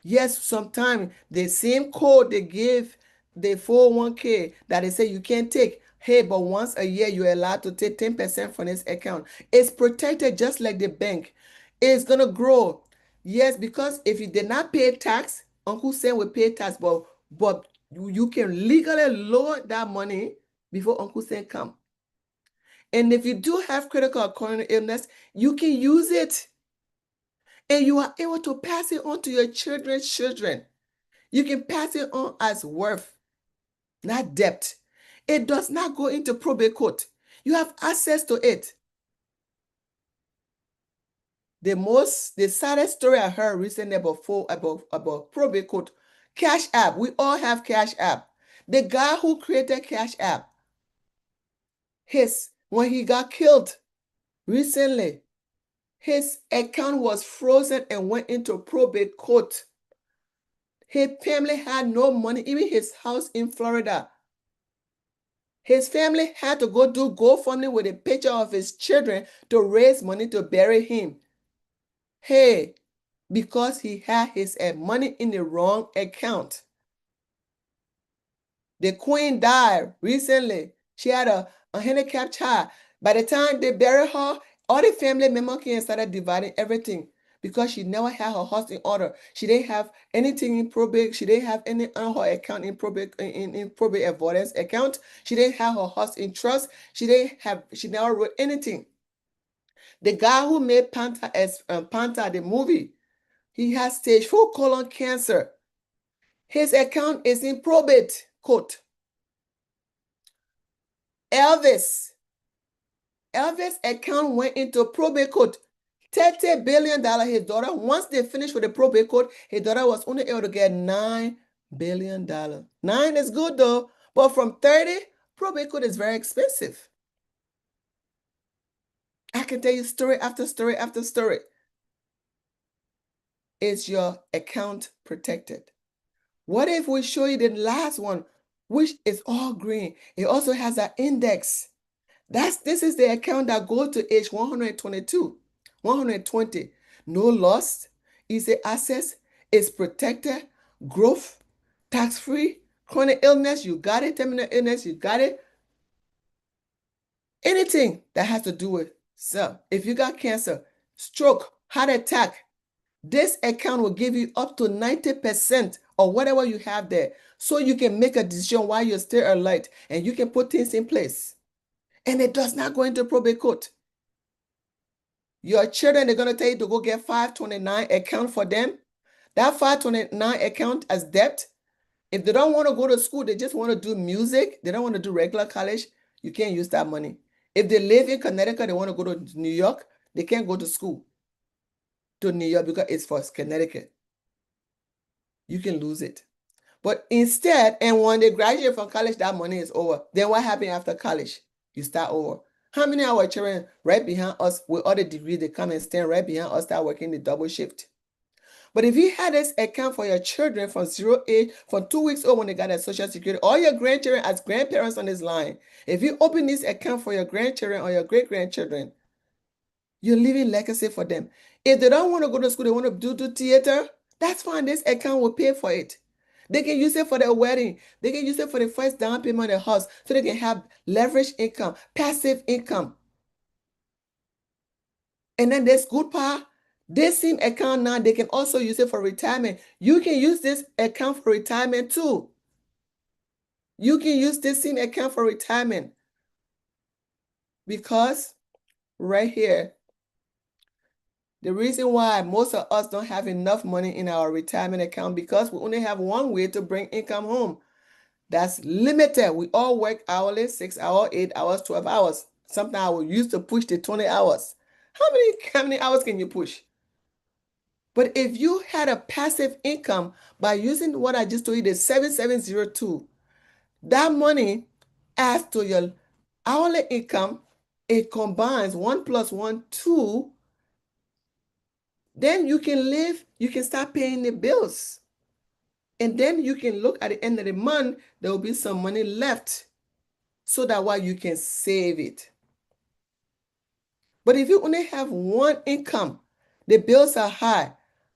Yes, sometimes the same code they give the 401k that they say you can't take. Hey, but once a year you're allowed to take 10% from this account. It's protected just like the bank. It's gonna grow. Yes, because if you did not pay tax, Uncle Sam will pay tax, but you can legally lower that money before Uncle Sam come. And if you do have critical or chronic illness, you can use it. And you are able to pass it on to your children's children. You can pass it on as worth, not debt. It does not go into probate court. You have access to it. The saddest story I heard recently about probate court, Cash App. We all have Cash App. The guy who created Cash App, when he got killed recently, his account was frozen and went into probate court. His family had no money, even his house in Florida. His family had to go do GoFundMe with a picture of his children to raise money to bury him. Hey, because he had his money in the wrong account. The queen died recently. She had a handicapped child. By the time they buried her, all the family members came and started dividing everything because she never had her house in order. She didn't have anything in probate. She didn't have any on her account in probate avoidance account. She didn't have her house in trust. She never wrote anything. The guy who made Panther as Panther the movie, he has stage 4 colon cancer. His account is in probate court. Elvis account went into probate court. $30 billion. His daughter, once they finished with the probate court, his daughter was only able to get $9 billion. 9 is good though, but from 30, probate court is very expensive. I can tell you story after story after story. Is your account protected? What if we show you the last one, which is all green? It also has an index. This is the account that goes to age 122, 120. No loss, easy access, is protected, growth, tax-free, chronic illness, you got it, terminal illness, you got it. Anything that has to do with, so if you got cancer, stroke, heart attack, this account will give you up to 90% of whatever you have there. So you can make a decision while you're still alive and you can put things in place. And it does not go into probate court. Your children, they're going to tell you to go get 529 account for them. That 529 account as debt. If they don't want to go to school, they just want to do music, they don't want to do regular college, you can't use that money. If they live in Connecticut, they want to go to New York, they can't go to school to New York because it's for Connecticut. You can lose it. But instead, and when they graduate from college, that money is over. Then what happens after college? You start over. How many of our children right behind us with other degrees, they come and stand right behind us, start working the double shift? But if you had this account for your children from 0 age, from 2 weeks old when they got their social security, all your grandchildren as grandparents on this line, if you open this account for your grandchildren or your great-grandchildren, you're leaving legacy for them. If they don't want to go to school, they want to do theater, that's fine. This account will pay for it. They can use it for their wedding. They can use it for the first down payment of the house so they can have leverage income, passive income. And then this good part, this same account now, they can also use it for retirement. You can use this account for retirement too. You can use this same account for retirement because right here, the reason why most of us don't have enough money in our retirement account because we only have one way to bring income home. That's limited. We all work hourly, 6 hours, 8 hours, 12 hours. Sometimes we used to push the 20 hours. How many hours can you push? But if you had a passive income by using what I just told you, the 7702, that money adds to your hourly income. It combines 1 plus 1, 2. Then you can live, you can start paying the bills. And then you can look at the end of the month, there will be some money left so that way you can save it. But if you only have one income, the bills are high.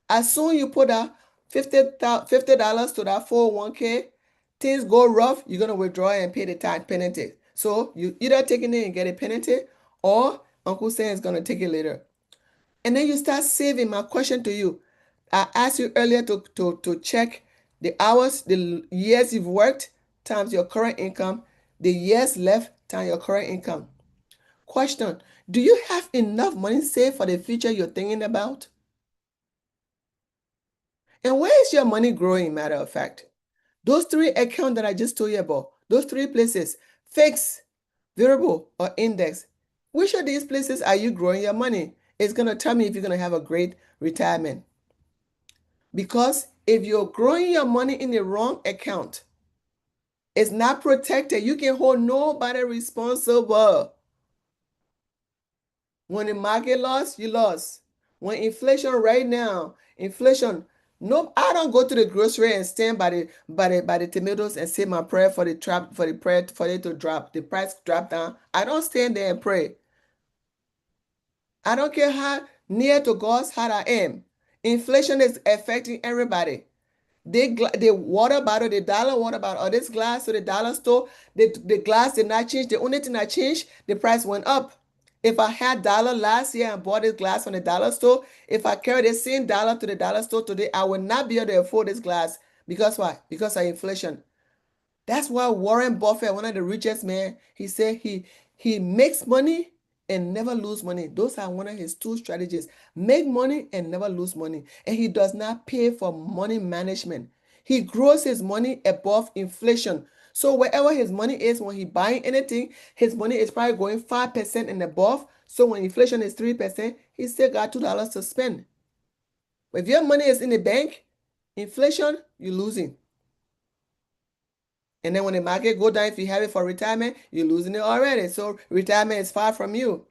As soon you put a $50 to that 401k, things go rough, you're gonna withdraw and pay the tax penalty. So you either taking it and get a penalty, or Uncle Sam is gonna take it later. And then you start saving. My question to you, I asked you earlier to check the hours, the years you've worked times your current income, the years left times your current income. Question, do you have enough money saved for the future you're thinking about? And where is your money growing, matter of fact? Those three accounts that I just told you about, those three places, fixed, variable, or index, which of these places are you growing your money? It's going to tell me if you're going to have a great retirement. Because if you're growing your money in the wrong account, it's not protected. You can hold nobody responsible. When the market lost, you lost. When inflation right now, inflation, no, I don't go to the grocery and stand by the tomatoes and say my prayer for the trap for the prayer for it to drop, the price drop down. I don't stand there and pray. I don't care how near to God's heart I am. Inflation is affecting everybody. The water bottle, the dollar water bottle, or this glass to the dollar store, the glass did not change. The only thing that changed, the price went up. If I had dollar last year and bought this glass from the dollar store, if I carry the same dollar to the dollar store today, I would not be able to afford this glass. Because why? Because of inflation. That's why Warren Buffett, one of the richest men, he said he makes money and never lose money. Those are one of his two strategies. Make money and never lose money. And he does not pay for money management. He grows his money above inflation. So wherever his money is, when he buying anything, his money is probably going 5% and above. So when inflation is 3%, he still got $2 to spend. But if your money is in the bank, inflation, you're losing. And then when the market go down, if you have it for retirement, you're losing it already. So retirement is far from you.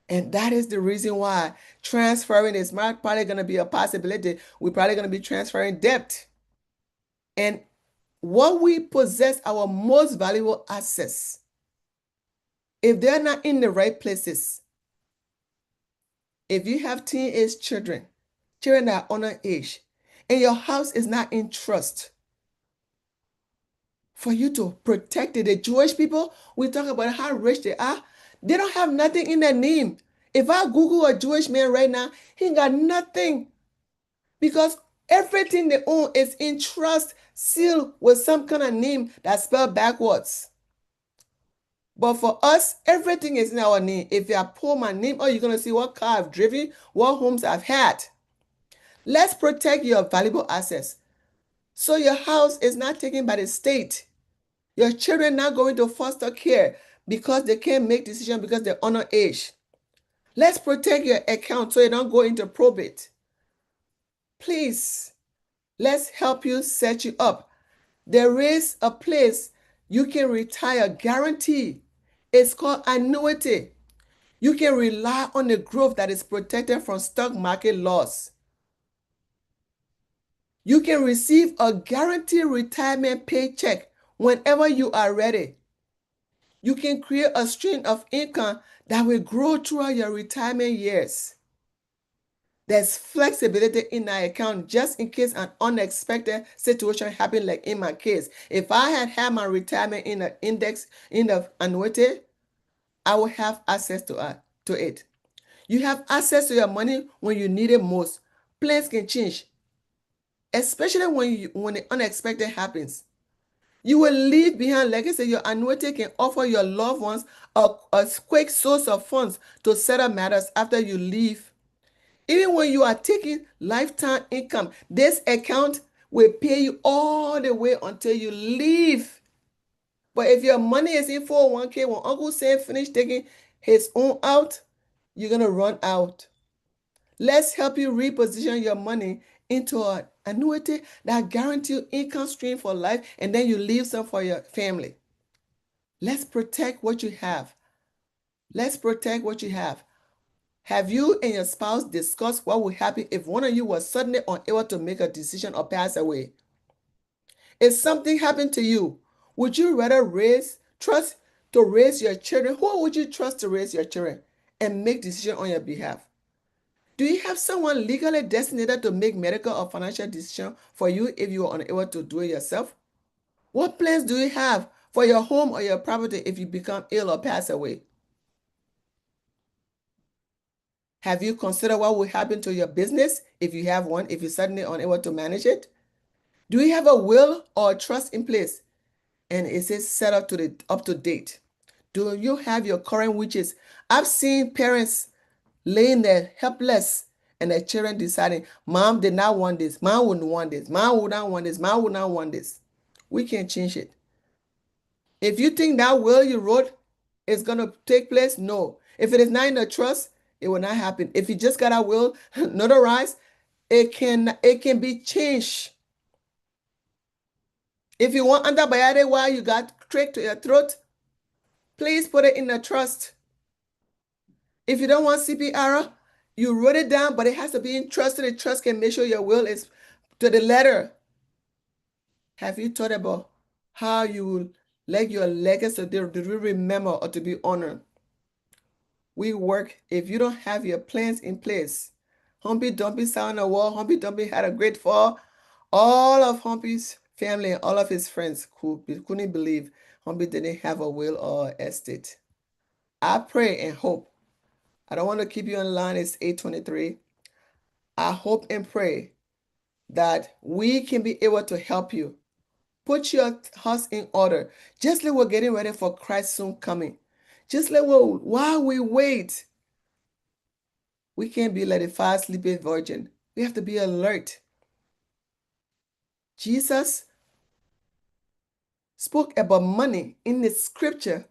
And that is the reason why transferring is not probably going to be a possibility. We're probably going to be transferring debt. And what we possess, our most valuable assets, if they're not in the right places, if you have teenage children, children that are under age, and your house is not in trust, for you to protect it. The Jewish people, we talk about how rich they are. They don't have nothing in their name. If I Google a Jewish man right now, he got nothing because everything they own is in trust, sealed with some kind of name that's spelled backwards. But for us, everything is in our name. If you pull my name, oh, you're going to see what car I've driven, what homes I've had. Let's protect your valuable assets. So your house is not taken by the state. Your children not going to foster care because they can't make decisions because they're underage. Let's protect your account so you don't go into probate. Please, let's help you set you up. There is a place you can retire guarantee. It's called annuity. You can rely on the growth that is protected from stock market loss. You can receive a guaranteed retirement paycheck whenever you are ready. You can create a stream of income that will grow throughout your retirement years. There's flexibility in our account just in case an unexpected situation happened, like in my case. If I had had my retirement in the index, in the annuity, I would have access to it. You have access to your money when you need it most. Plans can change, especially when the unexpected happens. You will leave behind legacy. Your annuity can offer your loved ones a quick source of funds to settle matters after you leave. Even when you are taking lifetime income, this account will pay you all the way until you leave. But if your money is in 401k, when Uncle Sam finish taking his own out, you're going to run out. Let's help you reposition your money into an annuity that guarantees income stream for life, and then you leave some for your family. Let's protect what you have. Let's protect what you have. Have you and your spouse discussed what would happen if one of you was suddenly unable to make a decision or pass away? If something happened to you, would you rather trust to raise your children? Who would you trust to raise your children and make decisions on your behalf? Do you have someone legally designated to make medical or financial decisions for you if you are unable to do it yourself? What plans do you have for your home or your property if you become ill or pass away? Have you considered what will happen to your business if you have one, if you're suddenly unable to manage it? Do you have a will or a trust in place? And is it set up to date? Do you have your current wishes? I've seen parents laying there helpless and their children deciding, Mom did not want this, Mom wouldn't want this, Mom would not want this, Mom would not want this. We can't change it. If you think that will you wrote is gonna take place, no. If it is not in a trust, it will not happen. If you just got a will notarized, it can be changed. If you want antibiotic while you got tricked to your throat, please put it in a trust. If you don't want CPR, you wrote it down, but it has to be in trust so the trust can make sure your will is to the letter. Have you thought about how you will let your legacy to be remembered or to be honored? We work, if you don't have your plans in place. Humpy Dumpy sat on the wall. Humpy Dumpy had a great fall. All of Humpy's family and all of his friends couldn't believe Humpy didn't have a will or estate. I pray and hope. I don't want to keep you on line. It's 8:23. I hope and pray that we can be able to help you. Put your house in order. Just like we're getting ready for Christ's soon coming. Just like while we wait, we can't be like a fast sleeping virgin. We have to be alert. Jesus spoke about money in the scripture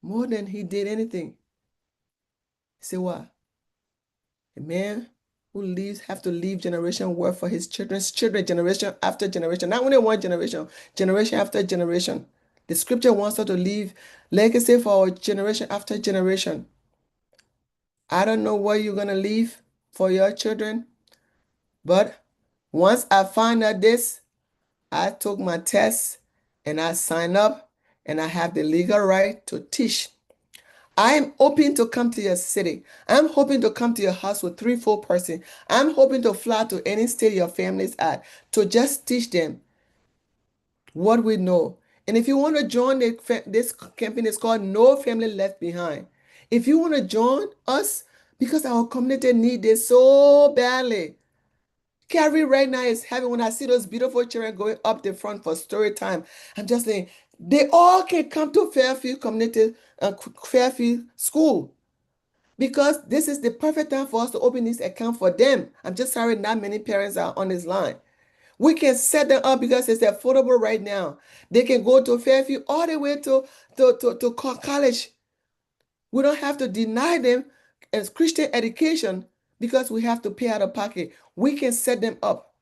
more than he did anything. He said, what? A man who leaves have to leave generation wealth for his children's children, generation after generation. Not only one generation, generation after generation. The scripture wants us to leave legacy for our generation after generation. I don't know what you're going to leave for your children, but once I find out this, I took my test and I signed up and I have the legal right to teach. I am hoping to come to your city. I'm hoping to come to your house with 3, 4 persons. I'm hoping to fly to any state your family's at to just teach them what we know. And if you want to join this campaign, it's called No Family Left Behind. If you want to join us, because our community needs this so badly. Carrie right now is having, when I see those beautiful children going up the front for story time, I'm just saying, they all can come to Fairfield Community, Fairfield School, because this is the perfect time for us to open this account for them. I'm just sorry not many parents are on this line. We can set them up because it's affordable right now. They can go to Fairfield all the way to college. We don't have to deny them as Christian education because we have to pay out of pocket. We can set them up.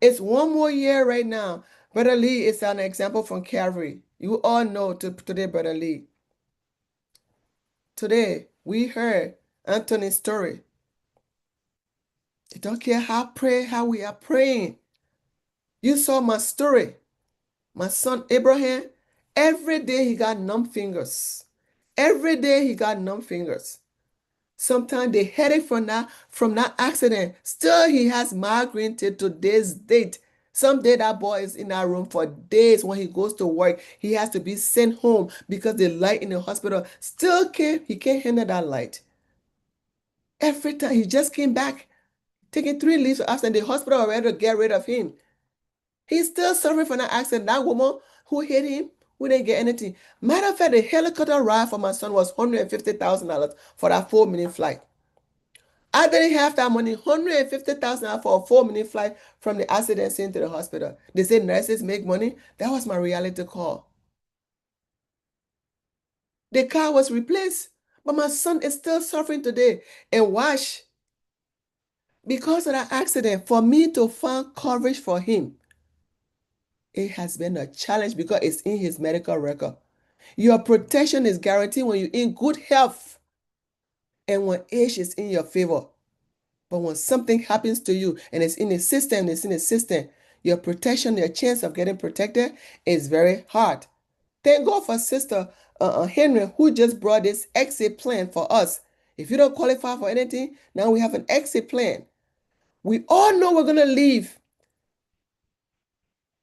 It's one more year right now. Brother Lee is an example from Calvary. You all know today, Brother Lee. Today, we heard Anthony's story. I don't care how we are praying. You saw my story. My son Abraham, every day he got numb fingers. Every day he got numb fingers. Sometimes the headache from that accident, still he has migraine till today's date. Some day that boy is in that room for days. When he goes to work, he has to be sent home because the light in the hospital he can't handle that light. Every time he just came back, taking 3 leaves after the hospital already to get rid of him. He's still suffering from that accident. That woman who hit him, we didn't get anything. Matter of fact, the helicopter ride for my son was $150,000 for that 4-minute flight. I didn't have that money, $150,000 for a 4-minute flight from the accident scene to the hospital. They say nurses make money. That was my reality call. The car was replaced, but my son is still suffering today. And watch, because of that accident, for me to find coverage for him, it has been a challenge because it's in his medical record. Your protection is guaranteed when you're in good health and when age is in your favor. But when something happens to you and it's in the system, Your protection, your chance of getting protected is very hard. Thank God for Sister Henry, who just brought this exit plan for us. If you don't qualify for anything, now we have an exit plan. We all know we're going to leave.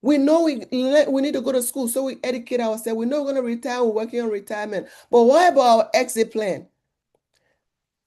We know we need to go to school, so we educate ourselves. We know we're going to retire, we're working on retirement. But what about our exit plan?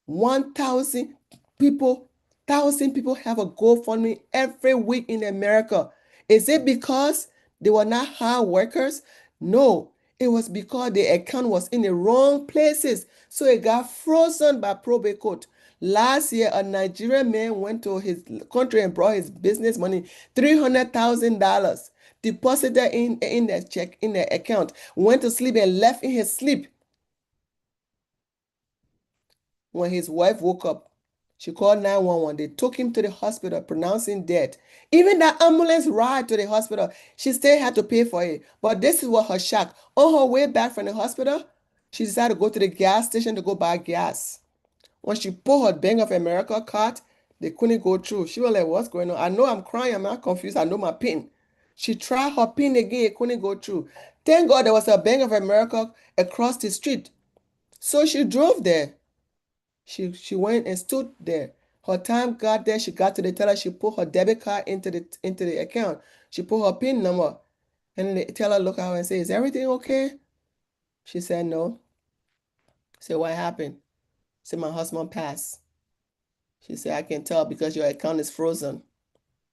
1,000 people, 1,000 people have a GoFundMe every week in America. Is it because they were not hard workers? No, it was because the account was in the wrong places. So it got frozen by probate court. Last year, a Nigerian man went to his country and brought his business money, $300,000, deposited in the check in the account, went to sleep and left in his sleep. When his wife woke up, she called 911. They took him to the hospital, pronouncing dead. Even the ambulance ride to the hospital, she still had to pay for it. But this is what her shock. On her way back from the hospital, she decided to go to the gas station to go buy gas. When she pulled her Bank of America card, they couldn't go through. She was like, what's going on? I know I'm crying. I'm not confused. I know my PIN. She tried her PIN again. It couldn't go through. Thank God there was a Bank of America across the street. So she drove there. She went and stood there. Her time got there. She got to the teller. She put her debit card into the account. She put her PIN number. And then the teller looked at her and said, is everything okay? She said, no. I said, what happened? She said, my husband passed. She said, I can tell because your account is frozen.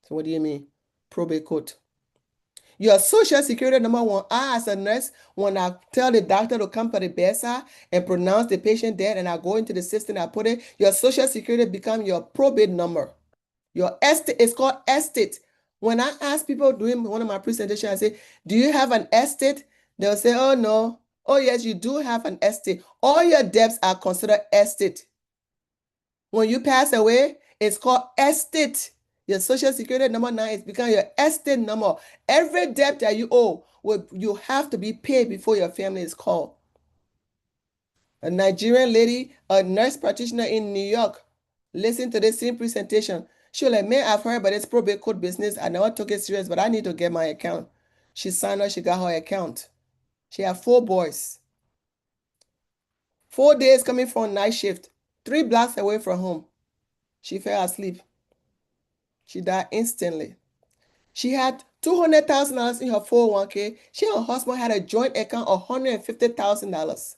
So what do you mean? Probate court. Your social security number, when I, as a nurse, when I tell the doctor to come to the bedside and pronounce the patient dead and I go into the system, I put it, your social security become your probate number. Your estate is called estate. When I ask people doing one of my presentations, I say, do you have an estate? They'll say, oh no. Oh yes, you do have an estate. All your debts are considered estate. When you pass away, it's called estate. Your social security number now is become your estate number. Every debt that you owe, you have to be paid before your family is called. A Nigerian lady, a nurse practitioner in New York, listened to the same presentation. She was like, man, I've heard about this probate court business. I never took it serious, but I need to get my account. She signed up, she got her account. She had 4 boys. 4 days coming from night shift, 3 blocks away from home. She fell asleep. She died instantly. She had $200,000 in her 401k. She and her husband had a joint account of $150,000.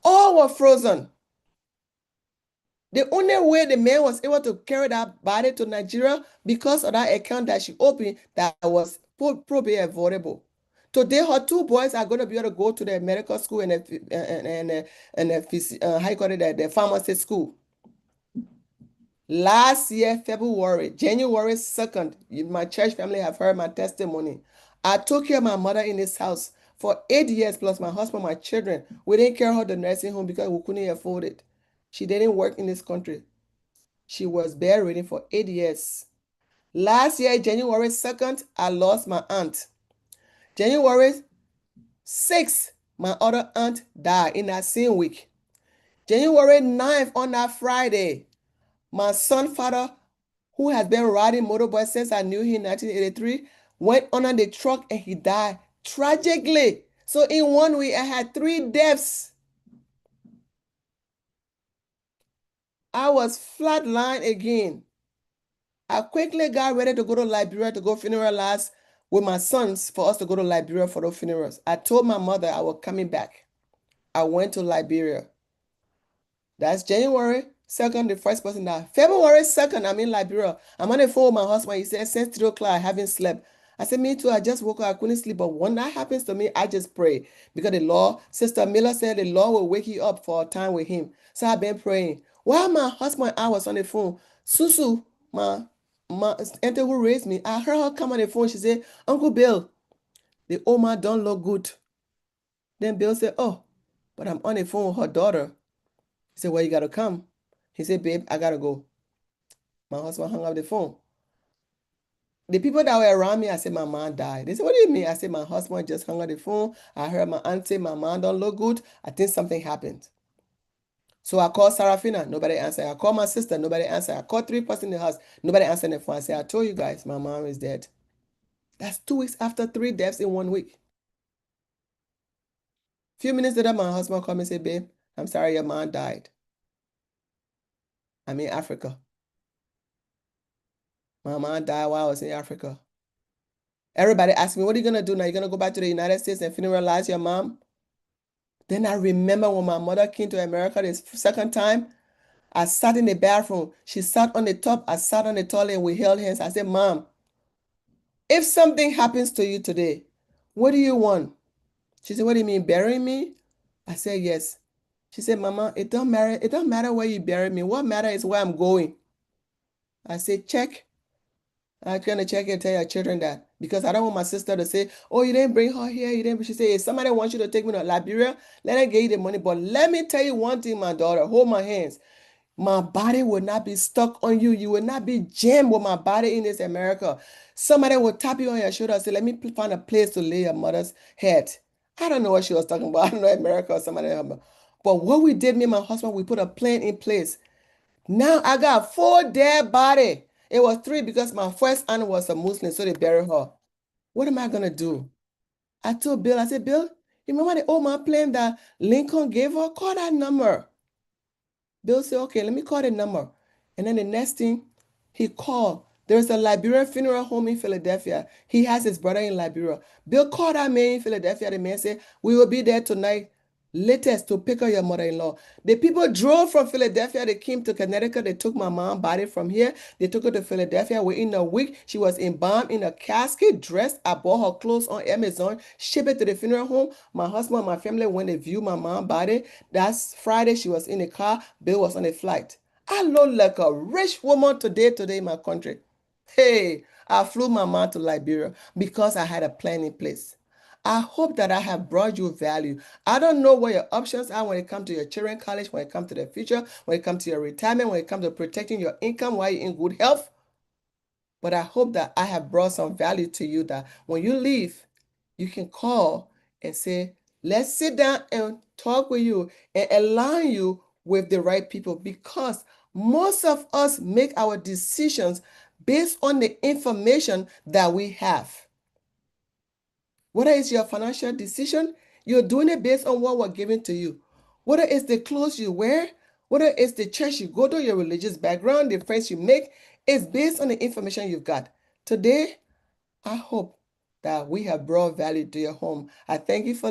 All were frozen. The only way the man was able to carry that body to Nigeria because of that account that she opened that was probably avoidable. Today, her 2 boys are going to be able to go to the medical school and how you call it, the pharmacy school. Last year, February, January 2nd, my church family have heard my testimony. I took care of my mother in this house for 8 years, plus my husband, my children. We didn't carry her to nursing home because we couldn't afford it. She didn't work in this country. She was bedridden for 8 years. Last year, January 2nd, I lost my aunt. January 6th, my other aunt died in that same week. January 9th, on that Friday, my son's father, who has been riding motorbike since I knew him in 1983, went under the truck and he died tragically. So in 1 week, I had 3 deaths. I was flatlined again. I quickly got ready to go to Liberia to go funeral last with my sons for us to go to Liberia for the funerals. I told my mother I was coming back. I went to Liberia. That's January 2nd, the first person died. February 2nd, I'm in Liberia. I'm on the phone with my husband. He said, since 3 o'clock, I haven't slept. I said, me too. I just woke up. I couldn't sleep. But when that happens to me, I just pray. Because the Lord, Sister Miller said the Lord will wake you up for a time with him. So I've been praying. While my husband and I was on the phone, Susu, my auntie who raised me, I heard her come on the phone. She said, Uncle Bill, the old man don't look good. Then Bill said, oh, but I'm on the phone with her daughter. He said, well, you got to come. He said, babe, I got to go. My husband hung up the phone. The people that were around me, I said, my mom died. They said, what do you mean? I said, my husband just hung up the phone. I heard my aunt say, my mom don't look good. I think something happened. So I called Sarafina. Nobody answered. I called my sister. Nobody answered. I called 3 persons in the house. Nobody answered the phone. I said, I told you guys, my mom is dead. That's 2 weeks after 3 deaths in 1 week. Few minutes later, my husband called me and said, babe, I'm sorry your mom died. I'm in Africa. My mom died while I was in Africa. Everybody asked me, what are you going to do now? You're going to go back to the United States and funeralize your mom? Then I remember when my mother came to America the second time, I sat in the bathroom. She sat on the top. I sat on the toilet and we held hands. I said, Mom, if something happens to you today, what do you want? She said, what do you mean, bury me? I said, yes. She said, Mama, it don't matter. It don't matter where you bury me. What matters is where I'm going. I said, check. I'm gonna check and tell your children that because I don't want my sister to say, "Oh, you didn't bring her here. You didn't." She said, "If somebody wants you to take me to Liberia, let her get you the money. But let me tell you one thing, my daughter. Hold my hands. My body will not be stuck on you. You will not be jammed with my body in this America. Somebody will tap you on your shoulder and say, let me find a place to lay your mother's head." I don't know what she was talking about. I don't know America or somebody else. But what we did, me and my husband, we put a plan in place. Now I got 4 dead body. It was 3 because my first aunt was a Muslim, so they buried her. What am I gonna do? I told Bill, I said, Bill, you remember the old man plan that Lincoln gave her? Call that number. Bill said, okay, let me call the number. And then the next thing he called, there's a Liberian funeral home in Philadelphia. He has his brother in Liberia. Bill called that man in Philadelphia. The man said, we will be there tonight, latest to pick up your mother-in-law. The people drove from Philadelphia. They came to Connecticut. They took my mom body from here. They took her to Philadelphia. Within a week, she was embalmed in a casket, dressed. I bought her clothes on Amazon, shipped it to the funeral home. My husband and my family went to view my mom body. That's Friday. She was in the car. Bill was on a flight. I look like a rich woman today in my country. Hey, I flew my mom to Liberia because I had a plan in place. I hope that I have brought you value. I don't know what your options are when it comes to your children college, when it comes to the future, when it comes to your retirement, when it comes to protecting your income while you're in good health. But I hope that I have brought some value to you that when you leave, you can call and say, let's sit down and talk with you and align you with the right people because most of us make our decisions based on the information that we have. Whether it's your financial decision, you're doing it based on what was given to you. Whether it's the clothes you wear, whether it's the church you go to, your religious background, the friends you make, it's based on the information you've got. Today, I hope that we have brought value to your home. I thank you for